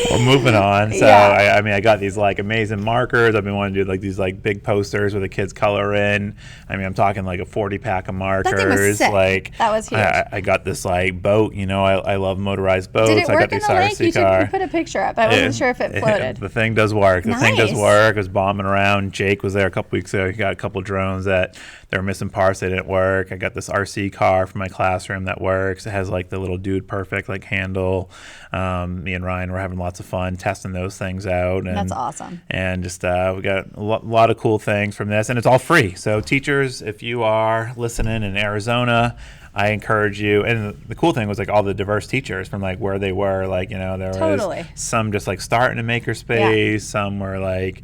Well, moving on. So, yeah. I got these like amazing markers. I've been wanting to do like these like big posters where the kids color in. I'm talking like a 40-pack of markers.
That thing was sick.
Like
that was huge.
I got this like boat. I love motorized boats.
Did it work
I got
in
this
the
RC
lake?
car.
You put a picture up. I wasn't sure if it floated.
The thing does work.
Nice.
The thing does work. It was bombing around. Jake was there a couple weeks ago. He got a couple drones that they were missing parts. They didn't work. I got this RC car for my classroom that works. It has like the little Dude Perfect like handle. Me and Ryan were having lots of fun testing those things out. And,
that's awesome.
And just we got a lot of cool things from this, and it's all free. So teachers, if you are listening in Arizona, I encourage you. And the cool thing was like all the diverse teachers from like where they were, like, there was some just like starting a makerspace, some were like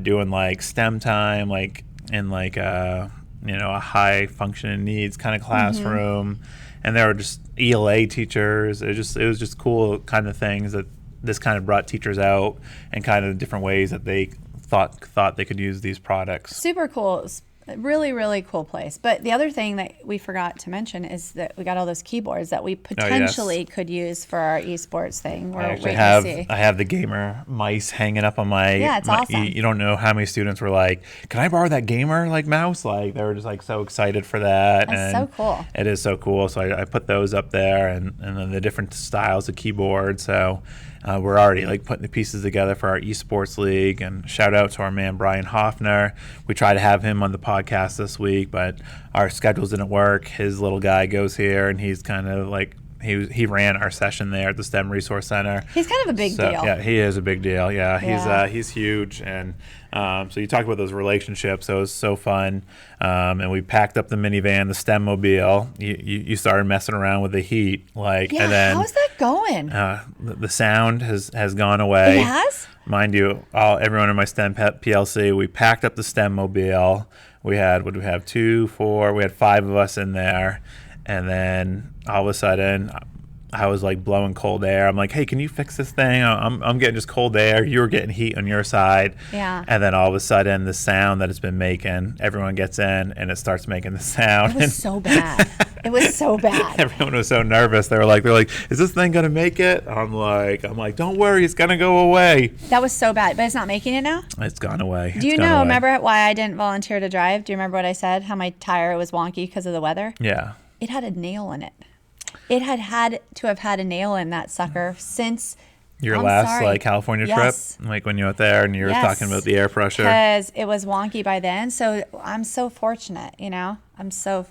doing like STEM time, like in like a high functioning needs kind of classroom. And there were just ELA teachers. It was just cool kind of things that this kind of brought teachers out and kind of different ways that they thought they could use these products.
Super cool. Really, really cool place. But the other thing that we forgot to mention is that we got all those keyboards that we potentially could use for our esports thing. We're waiting to see.
I have the gamer mice hanging up on my.
Yeah, it's awesome.
You don't know how many students were like, "Can I borrow that gamer like mouse?" Like they were just like so excited for that.
That's so cool.
It is so cool. So I put those up there, and then the different styles of keyboard. So. We're already like putting the pieces together for our esports league, and shout out to our man Brian Hoffner. We tried to have him on the podcast this week, but our schedules didn't work. His little guy goes here, and he's kind of like he ran our session there at the STEM Resource Center.
He's kind of a big deal.
Yeah, he is a big deal. Yeah, he's huge, and so you talk about those relationships. So it was so fun, and we packed up the minivan, the STEM mobile. You started messing around with the heat, like,
Yeah,
and then
how's that going?
the sound has gone away.
It has?
Mind you, everyone in my STEM PLC, we packed up the STEM mobile. We had, what do we have, 2, 4, we had 5 of us in there. And then all of a sudden, I was like blowing cold air. I'm like, hey, can you fix this thing? I'm getting just cold air. You were getting heat on your side.
Yeah.
And then all of a sudden, the sound that it's been making, everyone gets in and it starts making the sound.
It was so bad. It was so bad.
Everyone was so nervous. They're like, is this thing gonna make it? I'm like, don't worry, it's gonna go away.
That was so bad, but it's not making it now?
It's gone away.
Do you know, remember why I didn't volunteer to drive? Do you remember what I said? How my tire was wonky because of the weather?
Yeah.
It had a nail in it. It had to have had a nail in that sucker since
your last like California trip, like when you were there and you were talking about the air pressure.
Because it was wonky by then. So I'm so fortunate, you know. I'm so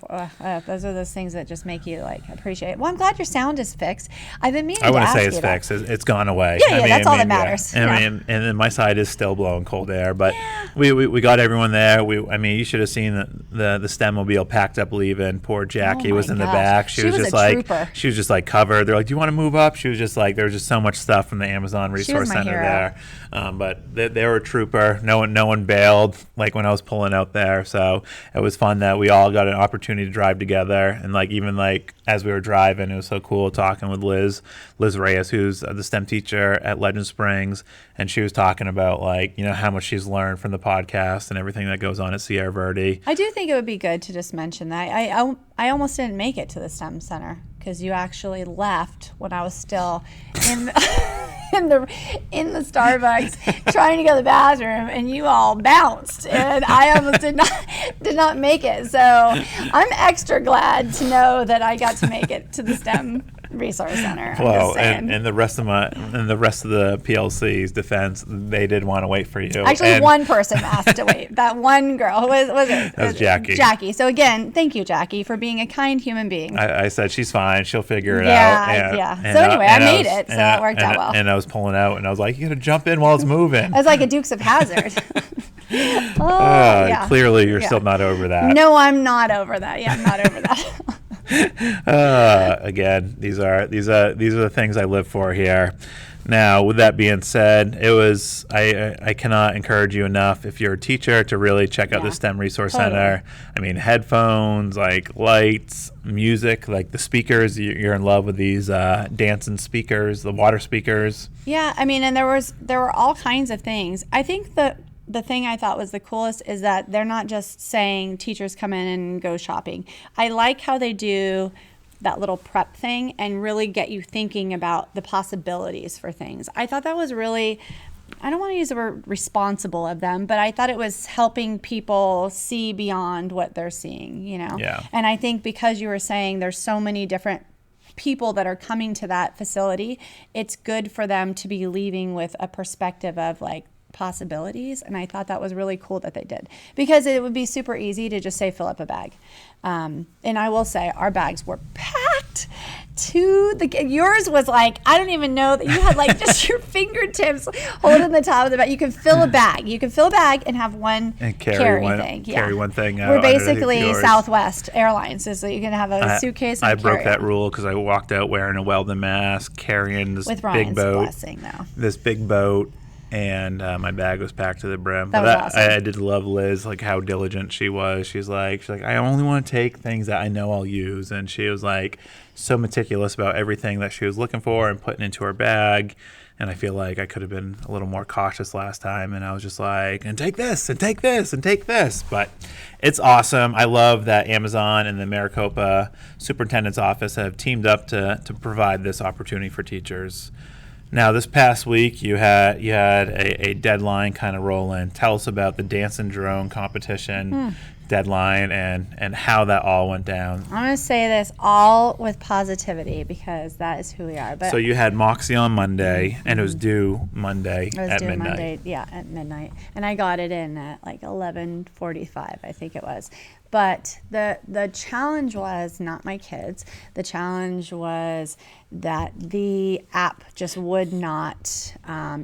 those are those things that just make you like appreciate it. Well, I'm glad your sound is fixed. I've been meaning to ask you. I wouldn't say it's fixed.
It's gone away.
Yeah, that's all that matters.
Yeah. I mean, and then my side is still blowing cold air, but we got everyone there. You should have seen the STEM mobile packed up leaving. Poor Jackie was in the back. She was just like trooper. She was just like covered. They're like, "Do you want to move up?" She was just like, there was just so much stuff from the Amazon Resource Center there. But they were a trooper. No one bailed like when I was pulling out there. So it was fun that we all got an opportunity to drive together, and like even like as we were driving, it was so cool talking with Liz Reyes, who's the STEM teacher at Legend Springs, and she was talking about like how much she's learned from the podcast and everything that goes on at Sierra Verde.
I do think it would be good to just mention that I almost didn't make it to the STEM Center because you actually left when I was still in in the Starbucks trying to go to the bathroom, and you all bounced, and I almost did not make it. So I'm extra glad to know that I got to make it to the STEM Resource Center.
Well, and the rest of the PLC's defense, they did want to wait for you.
Actually, one person asked to wait. That one girl was it?
That was Jackie.
Jackie. So again, thank you, Jackie, for being a kind human being.
I said she's fine. She'll figure it out.
Yeah. So anyway, I made it. So that worked out well.
And I was pulling out, and I was like, "You got to jump in while it's moving."
It was like a Dukes of Hazzard.
Clearly, you're still not over that.
No, I'm not over that. Yeah, I'm not over that.
Again, these are the things I live for here. Now, with that being said, I cannot encourage you enough, if you're a teacher, to really check out the STEM Resource Center. I mean, headphones, like lights, music, like the speakers. You're in love with these dancing speakers, the water speakers.
Yeah, I mean, and there were all kinds of things. I think the thing I thought was the coolest is that they're not just saying teachers come in and go shopping. I like how they do that little prep thing and really get you thinking about the possibilities for things. I thought that was really, I don't want to use the word responsible of them, but I thought it was helping people see beyond what they're seeing,
Yeah.
And I think because you were saying there's so many different people that are coming to that facility, it's good for them to be leaving with a perspective of like possibilities. And I thought that was really cool that they did, because it would be super easy to just say fill up a bag. And I will say our bags were packed to yours was like, I don't even know that you had like just your fingertips holding the top of the bag. You can fill a bag. You can fill a bag and have one and carry thing.
Carry one thing out.
We're basically Southwest Airlines, so you can have a suitcase and
I broke that rule because I walked out wearing a welding mask, carrying this
with
big boat.
Blessing, though.
This big boat. And my bag was packed to the brim.
That was awesome.
I did love Liz, like how diligent she was. She's like, I only want to take things that I know I'll use. And she was like so meticulous about everything that she was looking for and putting into her bag. And I feel like I could have been a little more cautious last time. And I was just like, and take this, and take this, and take this. But it's awesome. I love that Amazon and the Maricopa Superintendent's Office have teamed up to provide this opportunity for teachers. Now, this past week, you had a deadline kind of roll in. Tell us about the Dance and Drone competition deadline and how that all went down.
I'm going to say this all with positivity because that is who we are. But
So you had Moxie on Monday, and it was due Monday
it was
at
due
midnight.
Monday, yeah, at midnight. And I got it in at like 11:45, I think it was. But the challenge was not my kids. The challenge was that the app just would not,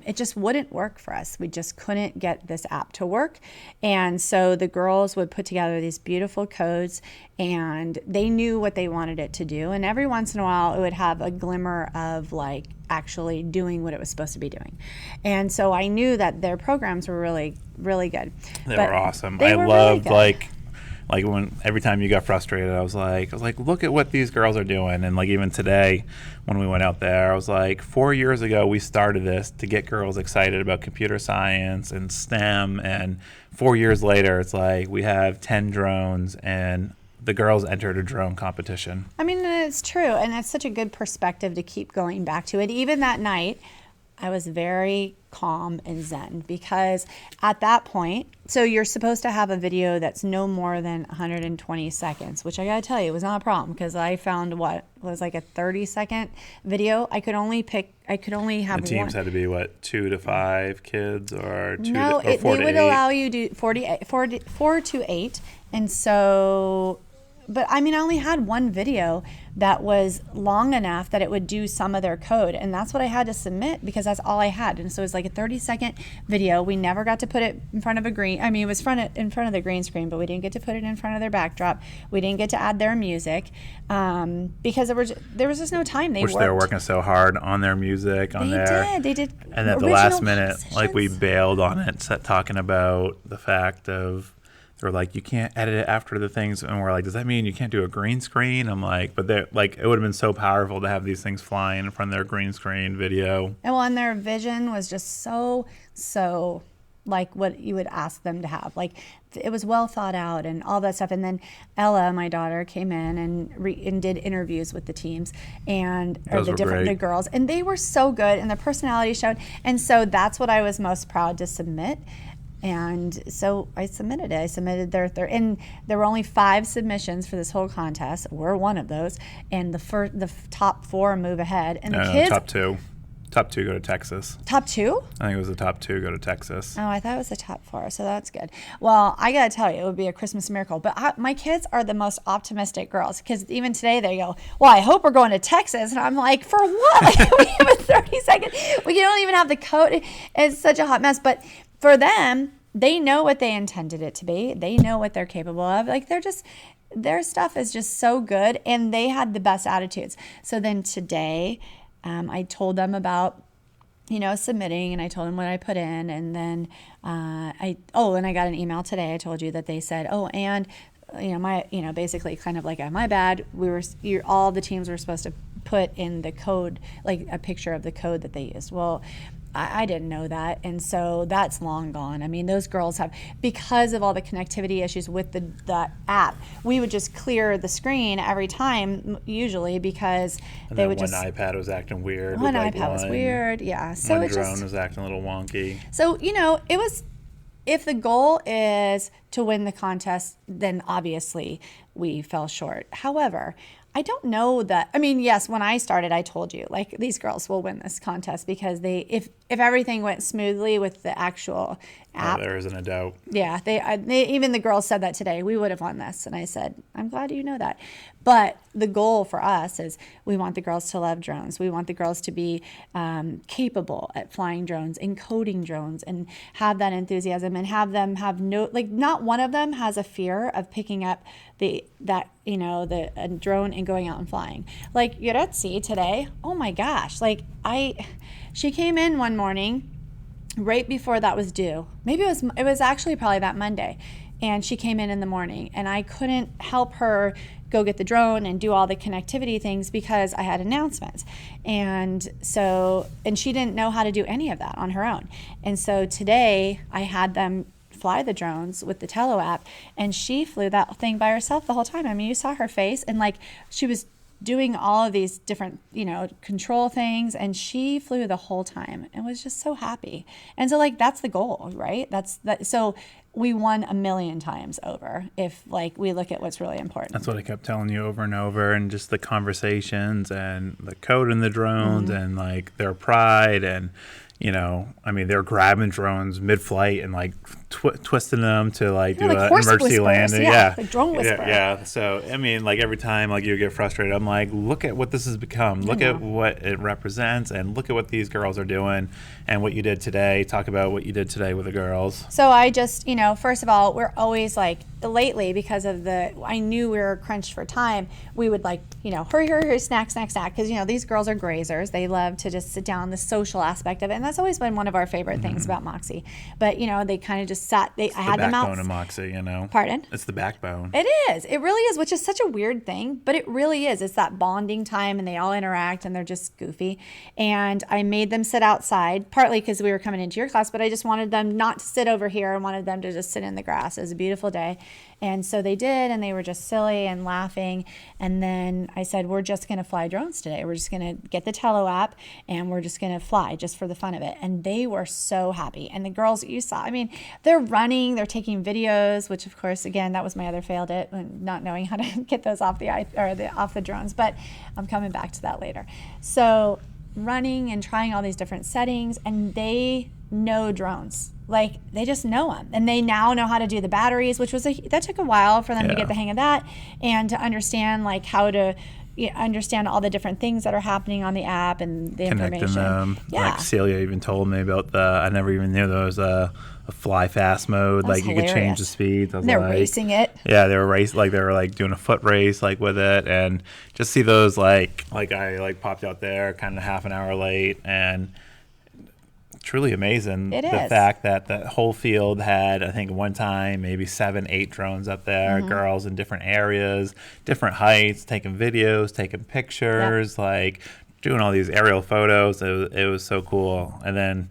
it just wouldn't work for us. We just couldn't get this app to work. And so the girls would put together these beautiful codes, and they knew what they wanted it to do. And every once in a while, it would have a glimmer of like actually doing what it was supposed to be doing. And so I knew that their programs were really, really good.
They
But
were awesome.
they
I
were
loved
really good.
like when every time you got frustrated, I was like, look at what these girls are doing. And like even today, when we went out there, I was like, 4 years ago we started this to get girls excited about computer science and STEM, and 4 years later, it's like we have 10 drones and the girls entered a drone competition.
I mean, it's true, and it's such a good perspective to keep going back to it. Even that night, I was very calm and zen because at that point, so you're supposed to have a video that's no more than 120 seconds, which I gotta tell you was not a problem because I found what was like a 30-second video. I could only have
The teams
one.
had to be what, 2 to 5 kids or 4
They
to
would
8?
allow you to do 4 to 8, and so. But I mean, I only had one video that was long enough that it would do some of their code. And that's what I had to submit because that's all I had. And so it was like a 30-second video. We never got to put it in front of it was in front of the green screen, but we didn't get to put it in front of their backdrop. We didn't get to add their music because there was just no time.
Which they were working so hard on their music,
They did.
And at the
original
last minute, like we
compositions.
bailed on it, talking about the fact of, they're like, you can't edit it after the things, and we're like, does that mean you can't do a green screen? I'm like, but they're like, it would have been so powerful to have these things flying in front of their green screen video.
And their vision was just so like what you would ask them to have. Like it was well thought out and all that stuff. And then Ella, my daughter, came in and did interviews with the teams or
Those were great.
the girls, and they were so good, and their personality showed. And so that's what I was most proud to submit. And so I submitted it. I submitted and there were only 5 submissions for this whole contest. We're one of those, and the top 4 move ahead. And the kids,
top two go to Texas.
top 2.
I think it was the top 2 go to Texas.
Oh, I thought it was the top 4, so that's good. Well, I gotta tell you, it would be a Christmas miracle. But my kids are the most optimistic girls because even today they go, "Well, I hope we're going to Texas," and I'm like, "For what? Like, we have a 30-second. We don't even have the code. It's such a hot mess." But for them, they know what they intended it to be. They know what they're capable of. Like their stuff is just so good, and they had the best attitudes. So then today, I told them about, submitting, and I told them what I put in, and then and I got an email today. I told you that they said, basically kind of like my bad. All the teams were supposed to put in the code, like a picture of the code that they used. Well, I didn't know that, and so that's long gone. I mean, those girls have, because of all the connectivity issues with the app, we would just clear the screen every time, usually, because
And
they
then
would
one
just...
iPad was acting weird.
One
with,
iPad was weird, yeah. So
one
it
drone
just...
was acting a little wonky.
So, it was... If the goal is to win the contest, then obviously we fell short. However, I don't know that. I mean, yes, when I started, I told you, like, these girls will win this contest because if everything went smoothly with the actual app.
There isn't a doubt.
Yeah, they even the girls said that today. We would have won this, and I said, I'm glad you know that. But the goal for us is we want the girls to love drones. We want the girls to be capable at flying drones and coding drones and have that enthusiasm and have them have not one of them has a fear of picking up a drone and going out and flying. Like Yoretzi today, oh my gosh, she came in one morning right before that was due. Maybe it was actually probably that Monday. And she came in the morning, and I couldn't help her go get the drone and do all the connectivity things because I had announcements. And she didn't know how to do any of that on her own. And so today I had them fly the drones with the Tello app, and she flew that thing by herself the whole time. I mean, you saw her face, and like she was doing all of these different, control things, and she flew the whole time and was just so happy. And so like that's the goal, right? So we won a million times over if like we look at what's really important.
That's what I kept telling you over and over, and just the conversations and the code in the drones and like their pride. And I mean, they're grabbing drones mid-flight and like twisting them to like do an emergency landing.
Yeah, like drone whisperer.
Yeah. So I mean, like every time like you get frustrated, I'm like, look at what this has become. Look at what it represents, and look at what these girls are doing, and what you did today. Talk about what you did today with the girls.
So I just, first of all, we're always like lately, because of I knew we were crunched for time. We would like, hurry, snack. Because, these girls are grazers. They love to just sit down, the social aspect of it. And that's always been one of our favorite things about Moxie. But, they kind of just sat, I had them out.
It's the backbone of Moxie,
Pardon?
It's the backbone.
It is. It really is, which is such a weird thing, but it really is. It's that bonding time, and they all interact, and they're just goofy. And I made them sit outside, partly because we were coming into your class, but I just wanted them not to sit over here. I wanted them to just sit in the grass. It was a beautiful day. And so they did, and they were just silly and laughing. And then I said, we're just going to fly drones today. We're just going to get the Tello app, and we're just going to fly just for the fun of it. And they were so happy. And the girls that you saw, I mean, they're running, they're taking videos, which of course, again, that was my other failed it, not knowing how to get those off the drones. But I'm coming back to that later. So running and trying all these different settings, and they know drones. Like they just know them, and they now know how to do the batteries, which was that took a while for them to get the hang of that, and to understand like how to understand all the different things that are happening on the app and the
Connecting
information.
Them.
Yeah.
Like Celia even told me about I never even knew there was a fly fast mode. Like you could change the speed.
They're racing it.
Yeah, they were like doing a foot race like with it, and just see those like I like popped out there kind of half an hour late, and truly amazing.
It
the
is.
fact that the whole field had, I think one time, maybe 7-8 drones up there, girls in different areas, different heights, taking videos, taking pictures, like doing all these aerial photos. It was so cool. And then,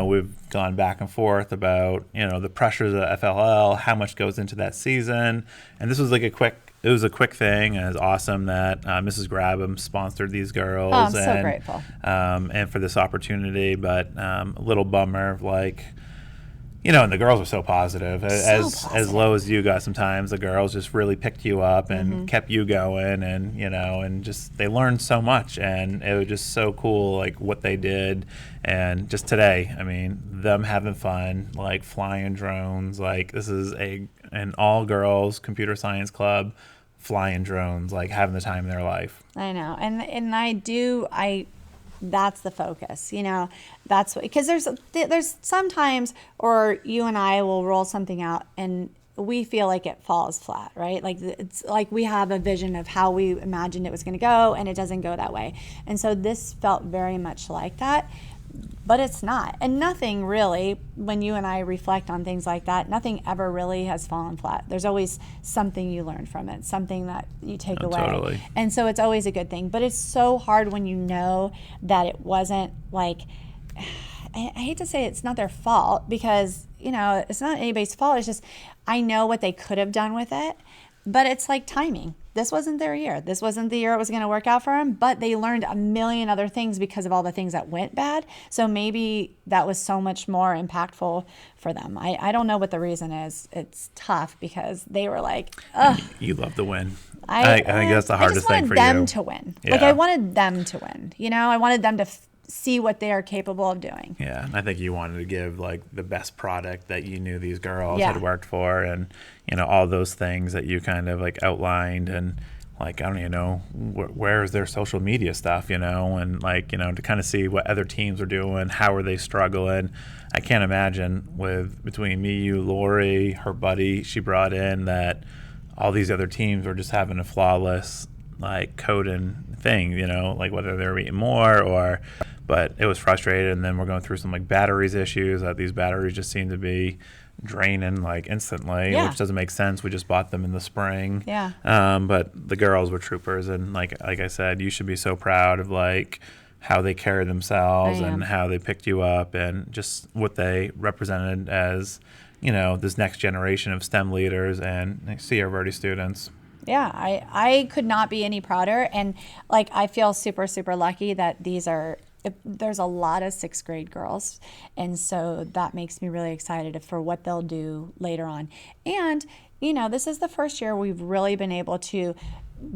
we've gone back and forth about, the pressures of FLL, how much goes into that season. And this was like it was a quick thing, and it's awesome that Mrs. Grabham sponsored these girls.
Oh, I'm so grateful.
And for this opportunity, but a little bummer, like, and the girls were so positive. As low as you got sometimes, the girls just really picked you up and kept you going, and, and just they learned so much, and it was just so cool, like, what they did. And just today, I mean, them having fun, like flying drones, like this is an all-girls computer science club flying drones, like having the time of their life.
I know. And that's the focus, that's what, because there's sometimes, or you and I will roll something out and we feel like it falls flat, right? Like it's like we have a vision of how we imagined it was going to go, and it doesn't go that way. And so this felt very much like that. But it's not. And nothing really, when you and I reflect on things like that, nothing ever really has fallen flat. There's always something you learn from it, something that you take away.
Totally.
And so it's always a good thing. But it's so hard when you know that it wasn't like, I hate to say it's not their fault, because, it's not anybody's fault. It's just, I know what they could have done with it. But it's like timing. This wasn't their year. This wasn't the year it was going to work out for them, but they learned a million other things because of all the things that went bad. So maybe that was so much more impactful for them. I don't know what the reason is. It's tough because they were like, ugh.
You love to win. I think that's the hardest thing for you.
I just wanted them to win.
Yeah.
Like I wanted them to win. I wanted them to see what they are capable of doing.
Yeah, and I think you wanted to give like the best product that you knew these girls had worked for, and all those things that you kind of like outlined, and like I don't even know where is their social media stuff, and like to kind of see what other teams are doing, how are they struggling. I can't imagine between me, you, Lori, her buddy she brought in, that all these other teams were just having a flawless like code and thing, like whether they were eating more or, but it was frustrated. And then we're going through some like batteries issues that these batteries just seem to be draining like instantly,
Yeah.
which doesn't make sense. We just bought them in the spring.
Yeah.
But the girls were troopers, and like I said, you should be so proud of like how they carried themselves
I am.
and how they picked you up and just what they represented as, this next generation of STEM leaders and Sierra Verde students.
Yeah, I could not be any prouder. And like, I feel super, super lucky that there's a lot of 6th grade girls. And so that makes me really excited for what they'll do later on. And, this is the first year we've really been able to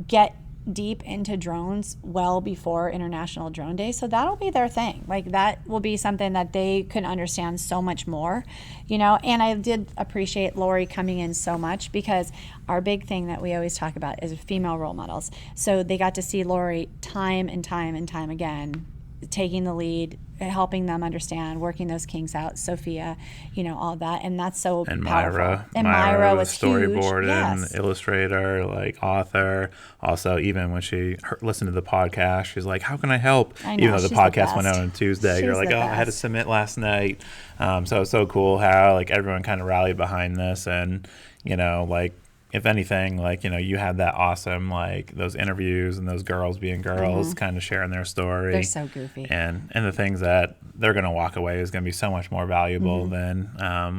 get deep into drones well before International Drone Day. So that'll be their thing. Like, that will be something that they can understand so much more, and I did appreciate Lori coming in so much, because our big thing that we always talk about is female role models. So they got to see Lori time and time and time again, taking the lead, helping them understand, working those kinks out. Sophia, all that, and that's so
and
powerful.
Myra
was
storyboard
huge.
and
Yes.
illustrator, like author. Also, even when she listened to the podcast, she's like, "How can I help?"
I know,
Even though the
she's the
podcast went
best.
out on Tuesday, you're
She's
like,
the
"Oh, I had to
best.
submit last night." So it's so cool how like everyone kind of rallied behind this, and like, if anything, like, you had that awesome, like those interviews and those girls being girls, kind of sharing their story.
They're so goofy.
And the things that they're going to walk away is going to be so much more valuable than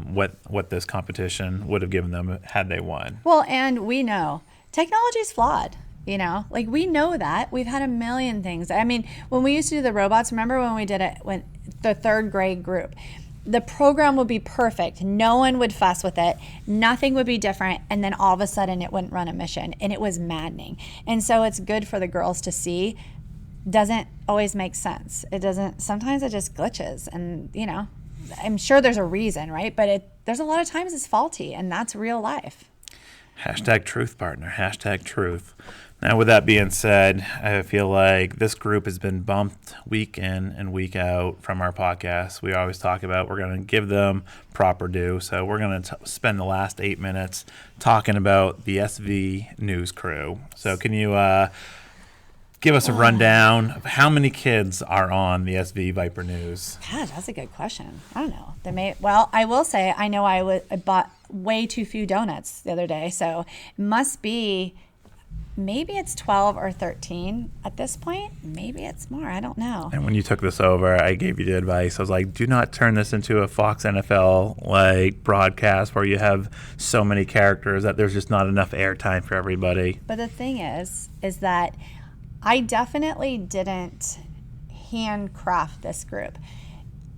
what this competition would have given them had they won.
Well, and we know technology's flawed. Like, we know that. We've had a million things. I mean, when we used to do the robots, remember when we did it when the 3rd grade group? The program would be perfect. No one would fuss with it. Nothing would be different. And then all of a sudden it wouldn't run a mission. And it was maddening. And so it's good for the girls to see. Doesn't always make sense. It doesn't. Sometimes it just glitches. And, I'm sure there's a reason, right? But there's a lot of times it's faulty. And that's real life.
Hashtag truth, partner. Hashtag truth. Now, with that being said, I feel like this group has been bumped week in and week out from our podcast. We always talk about we're going to give them proper due. So we're going to spend the last 8 minutes talking about the SV News crew. So can you give us a rundown of how many kids are on the SV Viper News?
God, that's a good question. I don't know. Well, I will say, I know I bought way too few donuts the other day. So it must be... maybe it's 12 or 13 at this point. Maybe it's more. I don't know.
And when you took this over, I gave you the advice. I was like, do not turn this into a Fox NFL like broadcast where you have so many characters that there's just not enough airtime for everybody.
But the thing is that I definitely didn't handcraft this group.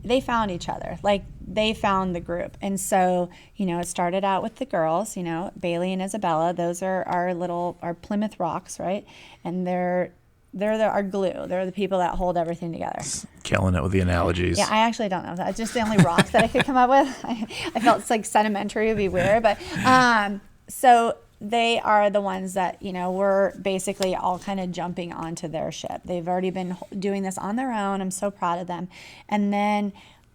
They found each other. Like, they found the group. And so, it started out with the girls, Bailey and Isabella. Those are our Plymouth Rocks, right? And they're our glue. They're the people that hold everything together.
Killing it with the analogies.
Yeah, I actually don't know. That's just the only rock that I could come up with. I felt it's like sedimentary would be weird. But so they are the ones that, we're basically all kind of jumping onto their ship. They've already been doing this on their own. I'm so proud of them. And then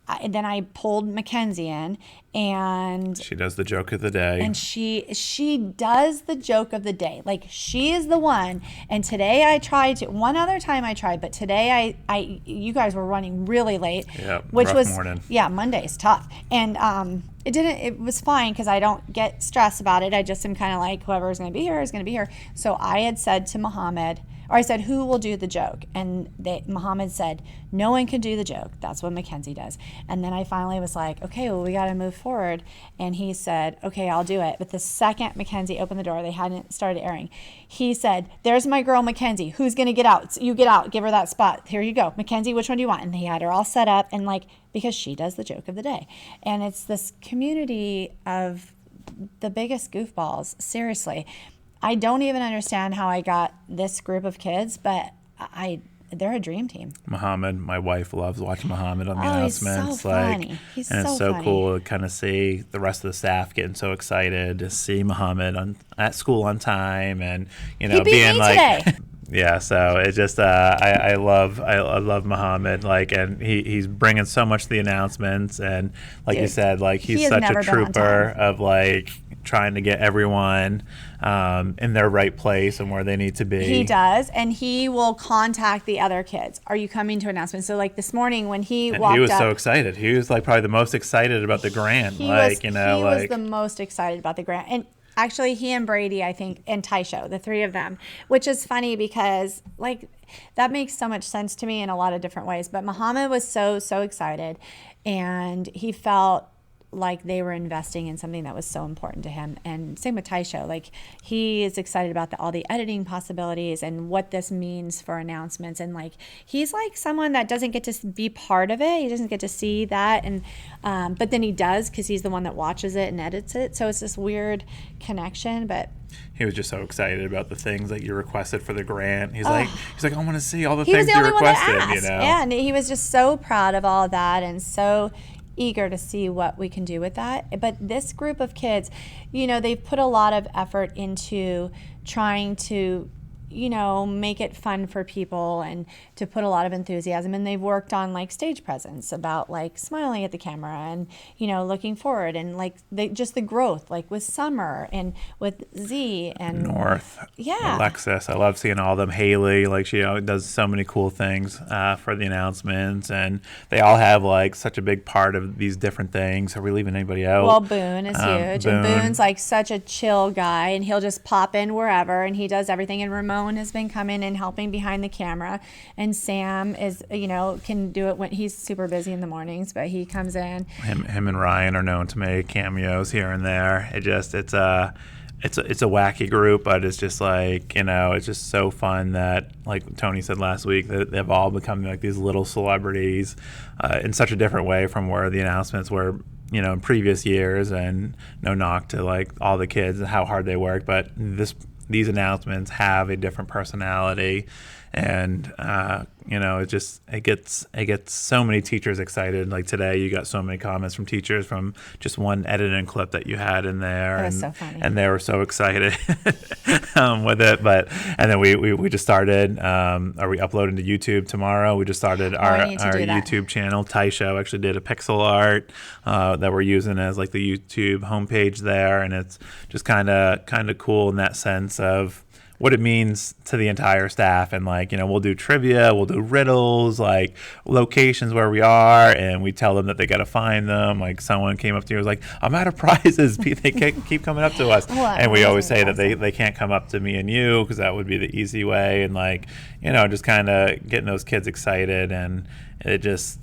I pulled Mackenzie in, and
she does the joke of the day.
And she does the joke of the day. Like, she is the one. And today I tried to. One other time I tried, but today I you guys were running really late.
Yeah,
which
rough
was
morning.
Yeah, Monday's tough. And it was fine because I don't get stressed about it. I just am kind of like, whoever's going to be here is going to be here. So I had said to Muhammad, or I said, who will do the joke? And Muhammad said, no one can do the joke. That's what Mackenzie does. And then I finally was like, okay, well, we got to move forward. And he said, okay, I'll do it. But the second Mackenzie opened the door, they hadn't started airing. He said, there's my girl, Mackenzie. Who's going to get out? You get out. Give her that spot. Here you go. Mackenzie, which one do you want? And he had her all set up, and because she does the joke of the day. And it's this community of the biggest goofballs. Seriously. I don't even understand how I got this group of kids, but they're a dream team.
Muhammad, my wife loves watching Muhammad on the
He's
announcements.
so funny. He's
and it's
so
so
funny.
cool to kind of see the rest of the staff getting so excited to see Muhammad at school on time, and
He beat
being
me
like.
today.
Yeah, so it just I love Muhammad, and he's bringing so much to the announcements, and like you
Dude,
said, like
he
he's
has
such
never
a
been on
trooper
time.
of trying to get everyone in their right place and where they need to be.
He does, and he will contact the other kids. Are you coming to announcements? So like this morning when he walked
he was
up,
so excited. He was like probably the most excited about the grant.
He was the most excited about the grant. And actually he and Brady, I think, and Taisho, the three of them, which is funny because like that makes so much sense to me in a lot of different ways. But Muhammad was so excited, and he felt like they were investing in something that was so important to him. And same with Taisho, like he is excited about all the editing possibilities and what this means for announcements. And like he's like someone that doesn't get to be part of it. He doesn't get to see that, and but then he does because he's the one that watches it and edits it. So it's this weird connection. But
he was just so excited about the things that you requested for the grant. He's like, I want to see all the things you requested.
Yeah, and he was just so proud of all of that and so eager to see what we can do with that. But this group of kids, they've put a lot of effort into trying to make it fun for people and to put a lot of enthusiasm. And they've worked on like stage presence about like smiling at the camera and, looking forward, and like just the growth, like with Summer and with Z and
North.
Yeah.
Alexis. I love seeing all of them. Haley, like she does so many cool things for the announcements, and they all have like such a big part of these different things. Are we leaving anybody out?
Well, Boone is huge. And Boone's like such a chill guy, and he'll just pop in wherever, and he does everything. And Ramon has been coming and helping behind the camera, and Sam is can do it when he's super busy in the mornings, but he comes in.
Him and Ryan are known to make cameos here and there. It's a wacky group, but it's just like it's just so fun that, like Tony said last week, that they've all become like these little celebrities in such a different way from where the announcements were in previous years. And no knock to like all the kids and how hard they work, but these announcements have a different personality, and it gets so many teachers excited. Like today, you got so many comments from teachers from just one edited clip that you had in there.
It was so funny,
and they were so excited with it. And then we just started. Are we uploading to YouTube tomorrow? We just started our YouTube channel. Taisho actually did a pixel art that we're using as like the YouTube homepage there, and it's just kind of cool in that sense of what it means to the entire staff. And like we'll do trivia, we'll do riddles, like locations where we are, and we tell them that they got to find them. Like someone came up to you and was like, I'm out of prizes. They keep coming up to us. And we always say that they can't come up to me and you, because that would be the easy way. And like just kind of getting those kids excited. And it's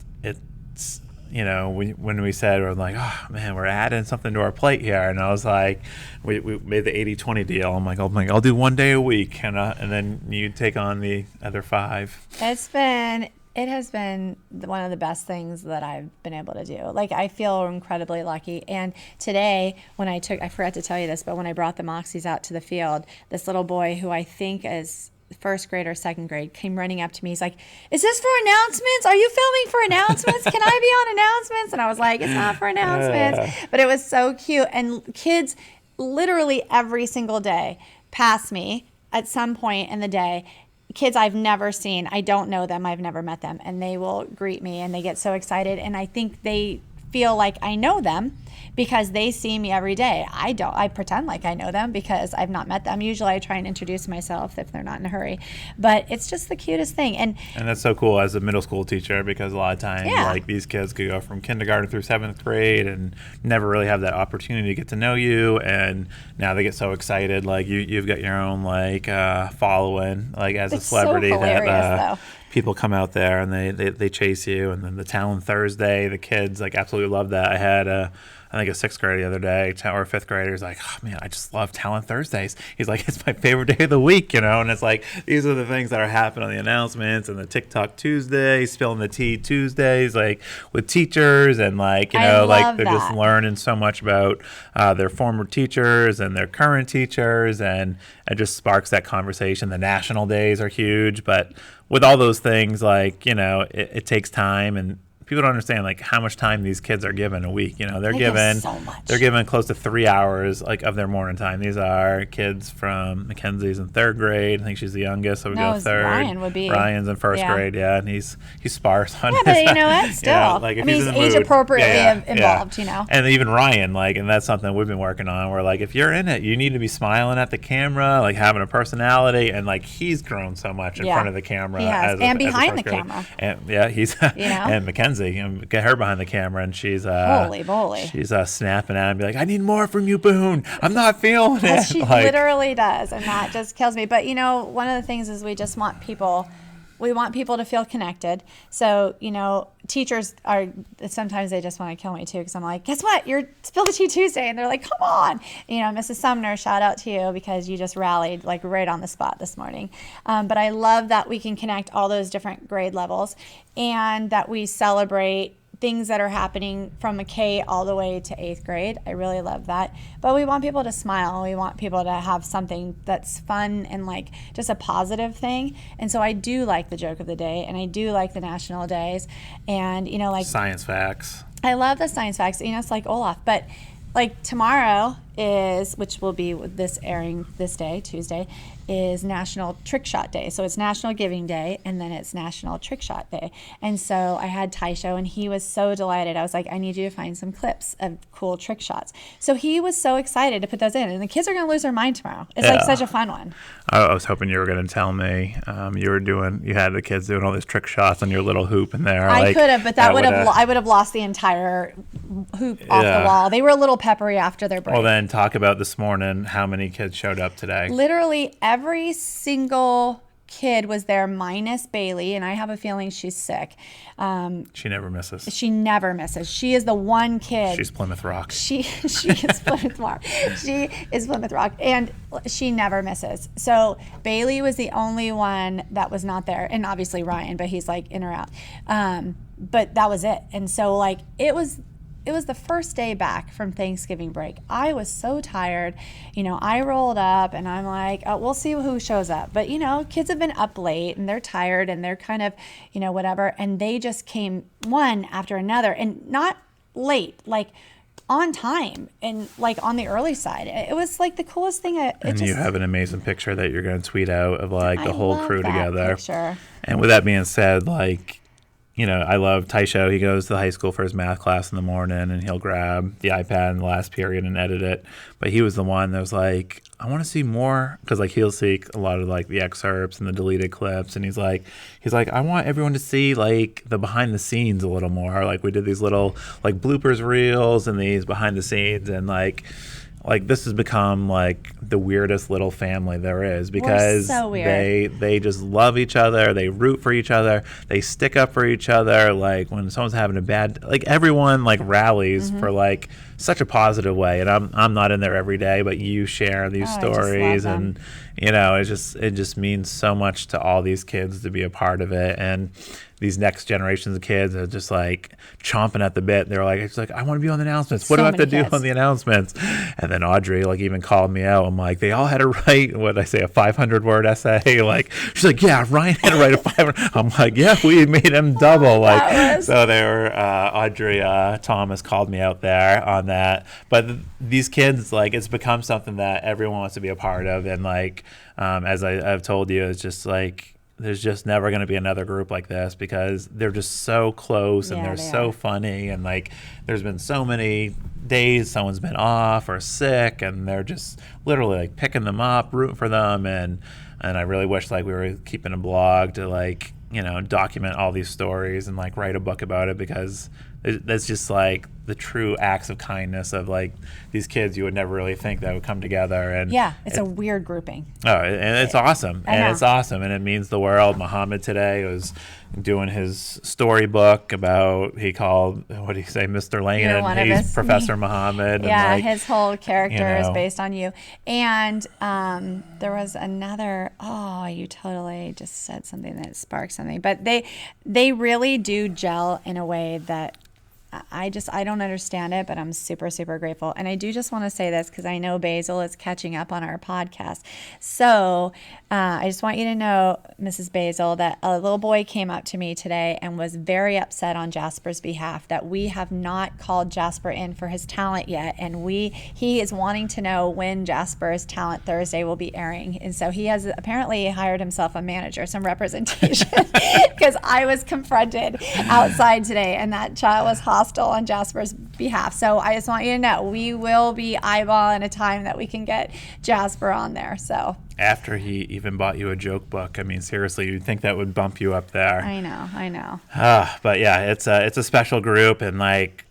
when we said, we're like, oh man, we're adding something to our plate here. And I was like, we made the 80-20 deal. I'm like, I'll do 1 day a week, and then you take on the other 5.
It has been one of the best things that I've been able to do. Like, I feel incredibly lucky. And today, I forgot to tell you this, but when I brought the Moxies out to the field, this little boy who I think is first grade or second grade came running up to me. He's like, is this for announcements? Are you filming for announcements? Can I be on announcements? And I was like, it's not for announcements. But it was so cute. And kids literally every single day pass me at some point in the day. Kids I've never seen. I don't know them. I've never met them. And they will greet me, and they get so excited. And I think they feel like I know them because they see me every day. I don't. I pretend like I know them because I've not met them. Usually I try and introduce myself if they're not in a hurry. But it's just the cutest thing. And
that's so cool as a middle school teacher, because a lot of times like these kids could go from kindergarten through 7th grade and never really have that opportunity to get to know you. And now they get so excited. Like you've got your own like following, like as a celebrity,
so that
people come out there and they chase you. And then the Talent Thursday, the kids like absolutely love that. I had I think a 6th grader the other day, or a 5th grader, is like, oh man, I just love Talent Thursdays. He's like, it's my favorite day of the week, And it's like, these are the things that are happening on the announcements, and the TikTok Tuesdays, spilling the tea Tuesdays, like with teachers, and like, like they're just learning so much about their former teachers and their current teachers, and it just sparks that conversation. The national days are huge, but with all those things, like, it takes time, and people don't understand like how much time these kids are given a week. They're
They get
given
so much.
they're given close to 3 hours like of their morning time. These are kids from Mackenzie's in third grade. I think she's the youngest, so we
No,
go third.
Ryan would be.
Ryan's in first
Yeah.
grade, and he's sparse on
Yeah, but you know what? Still,
like if
I mean,
he's
he's
in the mood,
age appropriately involved.
And even Ryan, like, and that's something we've been working on. Where like if you're in it, you need to be smiling at the camera, like having a personality, and like he's grown so much in front of the camera,
He has. And behind the
grader.
camera.
And he's and Mackenzie, get her behind the camera, and she's
holy moly,
she's snapping at him, be like, I need more from you, Boone. I'm not feeling it.
She literally does, and that just kills me. But one of the things is we just want people. We want people to feel connected. So, teachers are, sometimes they just want to kill me too, because I'm like, guess what? You're Spill the Tea Tuesday. And they're like, come on. Mrs. Sumner, shout out to you because you just rallied like right on the spot this morning. But I love that we can connect all those different grade levels and that we celebrate things that are happening from a K all the way to 8th grade. I really love that. But we want people to smile. We want people to have something that's fun and like just a positive thing. And so I do like the joke of the day, and I do like the national days, and like
science facts.
I love the science facts. It's like Olaf, but like tomorrow is, which will be this airing this day, Tuesday, is National Trick Shot Day. So it's National Giving Day, and then it's National Trick Shot Day. And so I had Taisho, and he was so delighted. I was like, I need you to find some clips of cool trick shots. So he was so excited to put those in, and the kids are going to lose their mind tomorrow. It's like such a fun one.
I was hoping you were going to tell me you had the kids doing all these trick shots on your little hoop in there.
I could have, but I would have lost the entire hoop off the wall. They were a little peppery after their break.
Well, then talk about this morning, how many kids showed up today?
Literally every single kid was there minus Bailey, and I have a feeling she's sick.
She never misses.
She never misses. She is the one kid.
She's Plymouth Rock.
She is Plymouth Rock. She is Plymouth Rock, and she never misses. So Bailey was the only one that was not there, and obviously Ryan, but he's like in or out. But that was it. And so like it was the first day back from Thanksgiving break. I was so tired. I rolled up and I'm like, oh, we'll see who shows up. But, kids have been up late and they're tired and they're kind of, whatever. And they just came one after another, and not late, like on time and like on the early side. It was like the coolest thing.
You have an amazing picture that you're going to tweet out of like the whole crew together.
Picture.
And with that being said, like, I love Taisho. He goes to the high school for his math class in the morning, and he'll grab the iPad in the last period and edit it. But he was the one that was like, I want to see more, because like he'll see a lot of like the excerpts and the deleted clips, and he's like, I want everyone to see like the behind the scenes a little more. Like we did these little like bloopers reels and these behind the scenes, and like this has become like the weirdest little family there is, because
so weird.
they just love each other, they root for each other, they stick up for each other. Like when someone's having a bad, like everyone like rallies for like such a positive way. And I'm not in there every day, but you share these stories, and it just means so much to all these kids to be a part of it. And these next generations of kids are just like chomping at the bit. They're like, I want to be on the announcements. What do I have to do on the announcements? And then Audrey like even called me out. I'm like, they all had to write, what did I say, a 500-word essay? Like, she's like, yeah, Ryan had to write a 500. I'm like, yeah, we made him double. Like, so they were, Audrey Thomas called me out there on that. But these kids, like, it's become something that everyone wants to be a part of. And like, as I've told you, it's just like, there's just never going to be another group like this, because they're just so close and they're so funny. And like, there's been so many days someone's been off or sick, and they're just literally like picking them up, rooting for them. And I really wish like we were keeping a blog to like, document all these stories and like write a book about it, because that's just like the true acts of kindness of like these kids you would never really think that would come together. And
it's a weird grouping.
Oh, and it's awesome. It's awesome, and it means the world. Muhammad today was doing his storybook about, he called, what did he say, Mr. Lane, and he's Professor Muhammad.
Yeah,
and like,
his whole character is based on you. And there was another, you totally just said something that sparked something. But they really do gel in a way that I don't understand it, but I'm super, super grateful. And I do just want to say this because I know Basil is catching up on our podcast. So I just want you to know, Mrs. Basil, that a little boy came up to me today and was very upset on Jasper's behalf that we have not called Jasper in for his talent yet. And he is wanting to know when Jasper's Talent Thursday will be airing. And so he has apparently hired himself a manager, some representation, because I was confronted outside today and that child was hostile on Jasper's behalf. So I just want you to know we will be eyeballing a time that we can get Jasper on there. So
after he even bought you a joke book, I mean, seriously, you'd think that would bump you up there.
I know.
But yeah, it's a special group, and like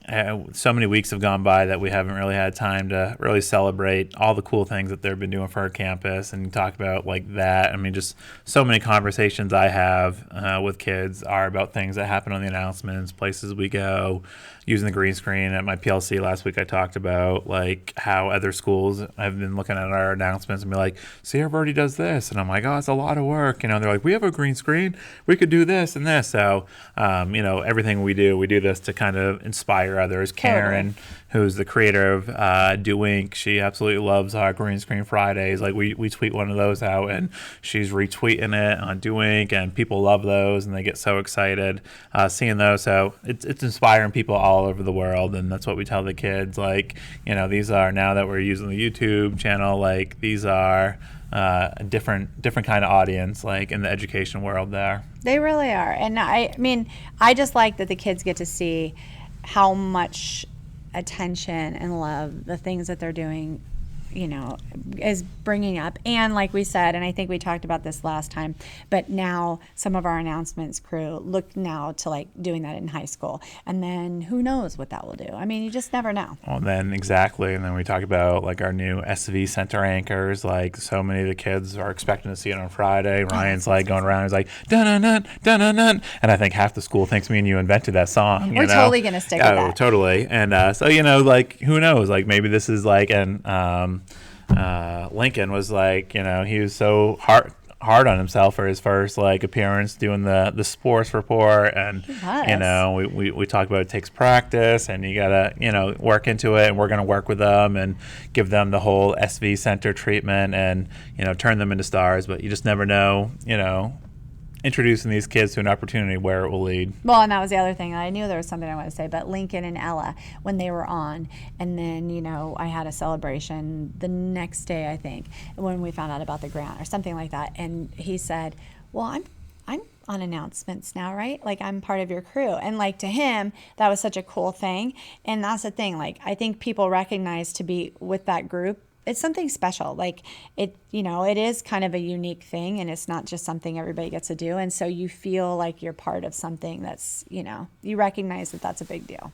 so many weeks have gone by that we haven't really had time to really celebrate all the cool things that they've been doing for our campus and talk about like that. I mean, just so many conversations I have with kids are about things that happen on the announcements, places we go, using the green screen. At my PLC last week, I talked about like how other schools have been looking at our announcements and be like, Sierra Verde does this. And I'm like, oh, it's a lot of work. You know, they're like, we have a green screen. We could do this and this. So, everything we do this to kind of inspire others. Karen, who's the creator of Do Ink, she absolutely loves our Green Screen Fridays. Like we tweet one of those out and she's retweeting it on Do Ink, and people love those and they get so excited seeing those. So it's inspiring people all over the world, and that's what we tell the kids. Like, these are, now that we're using the YouTube channel, like these are a different kind of audience, like in the education world there.
They really are. And I mean, I just like that the kids get to see how much attention and love the things that they're doing, is bringing up. And like we said, and I think we talked about this last time, but now some of our announcements crew look now to like doing that in high school. And then who knows what that will do? I mean, you just never know.
Well, then exactly. And then we talk about like our new SV Center anchors. Like so many of the kids are expecting to see it on Friday. Ryan's like going around. He's like, dun-dun-dun, dun-dun-dun. And I think half the school thinks me and you invented that song.
We're totally going to stick with that.
Totally. And so, like, who knows? Like maybe this is like Lincoln was like, he was so hard on himself for his first like appearance doing the sports report, and we talk about it takes practice and you gotta work into it, and we're gonna work with them and give them the whole SV Center treatment and turn them into stars. But you just never know, introducing these kids to an opportunity where it will lead.
Well, and that was the other thing. I knew there was something I wanted to say, but Lincoln and Ella, when they were on, and then, I had a celebration the next day, I think, when we found out about the grant or something like that. And he said, well, I'm on announcements now, right? Like I'm part of your crew. And like to him, that was such a cool thing. And that's the thing. Like I think people recognize to be with that group, it's something special. Like it is kind of a unique thing, and it's not just something everybody gets to do. And so you feel like you're part of something that's, you recognize that that's a big deal.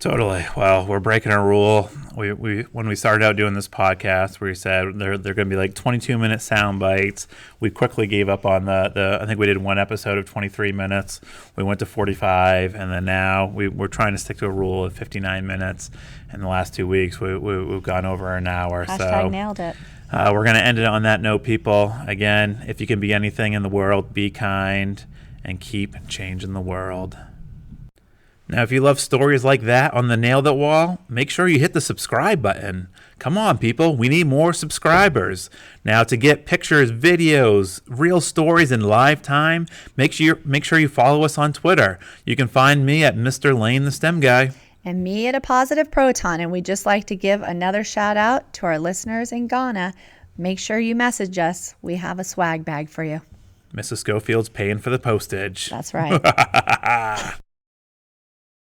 Totally. Well, we're breaking a rule. We when we started out doing this podcast, we said they're going to be like 22-minute sound bites. We quickly gave up on the I think we did one episode of 23 minutes. We went to 45, and then now we're trying to stick to a rule of 59 minutes. In the last 2 weeks, we've gone over an hour.
Hashtag nailed it.
We're going to end it on that note, people. Again, if you can be anything in the world, be kind and keep changing the world. Now, if you love stories like that on the Nail That Wall, make sure you hit the subscribe button. Come on, people. We need more subscribers. Now, to get pictures, videos, real stories in live time, make sure you follow us on Twitter. You can find me at Mr. Lane the STEM Guy.
And me at A Positive Proton. And we'd just like to give another shout out to our listeners in Ghana. Make sure you message us. We have a swag bag for you.
Mrs. Schofield's paying for the postage.
That's right.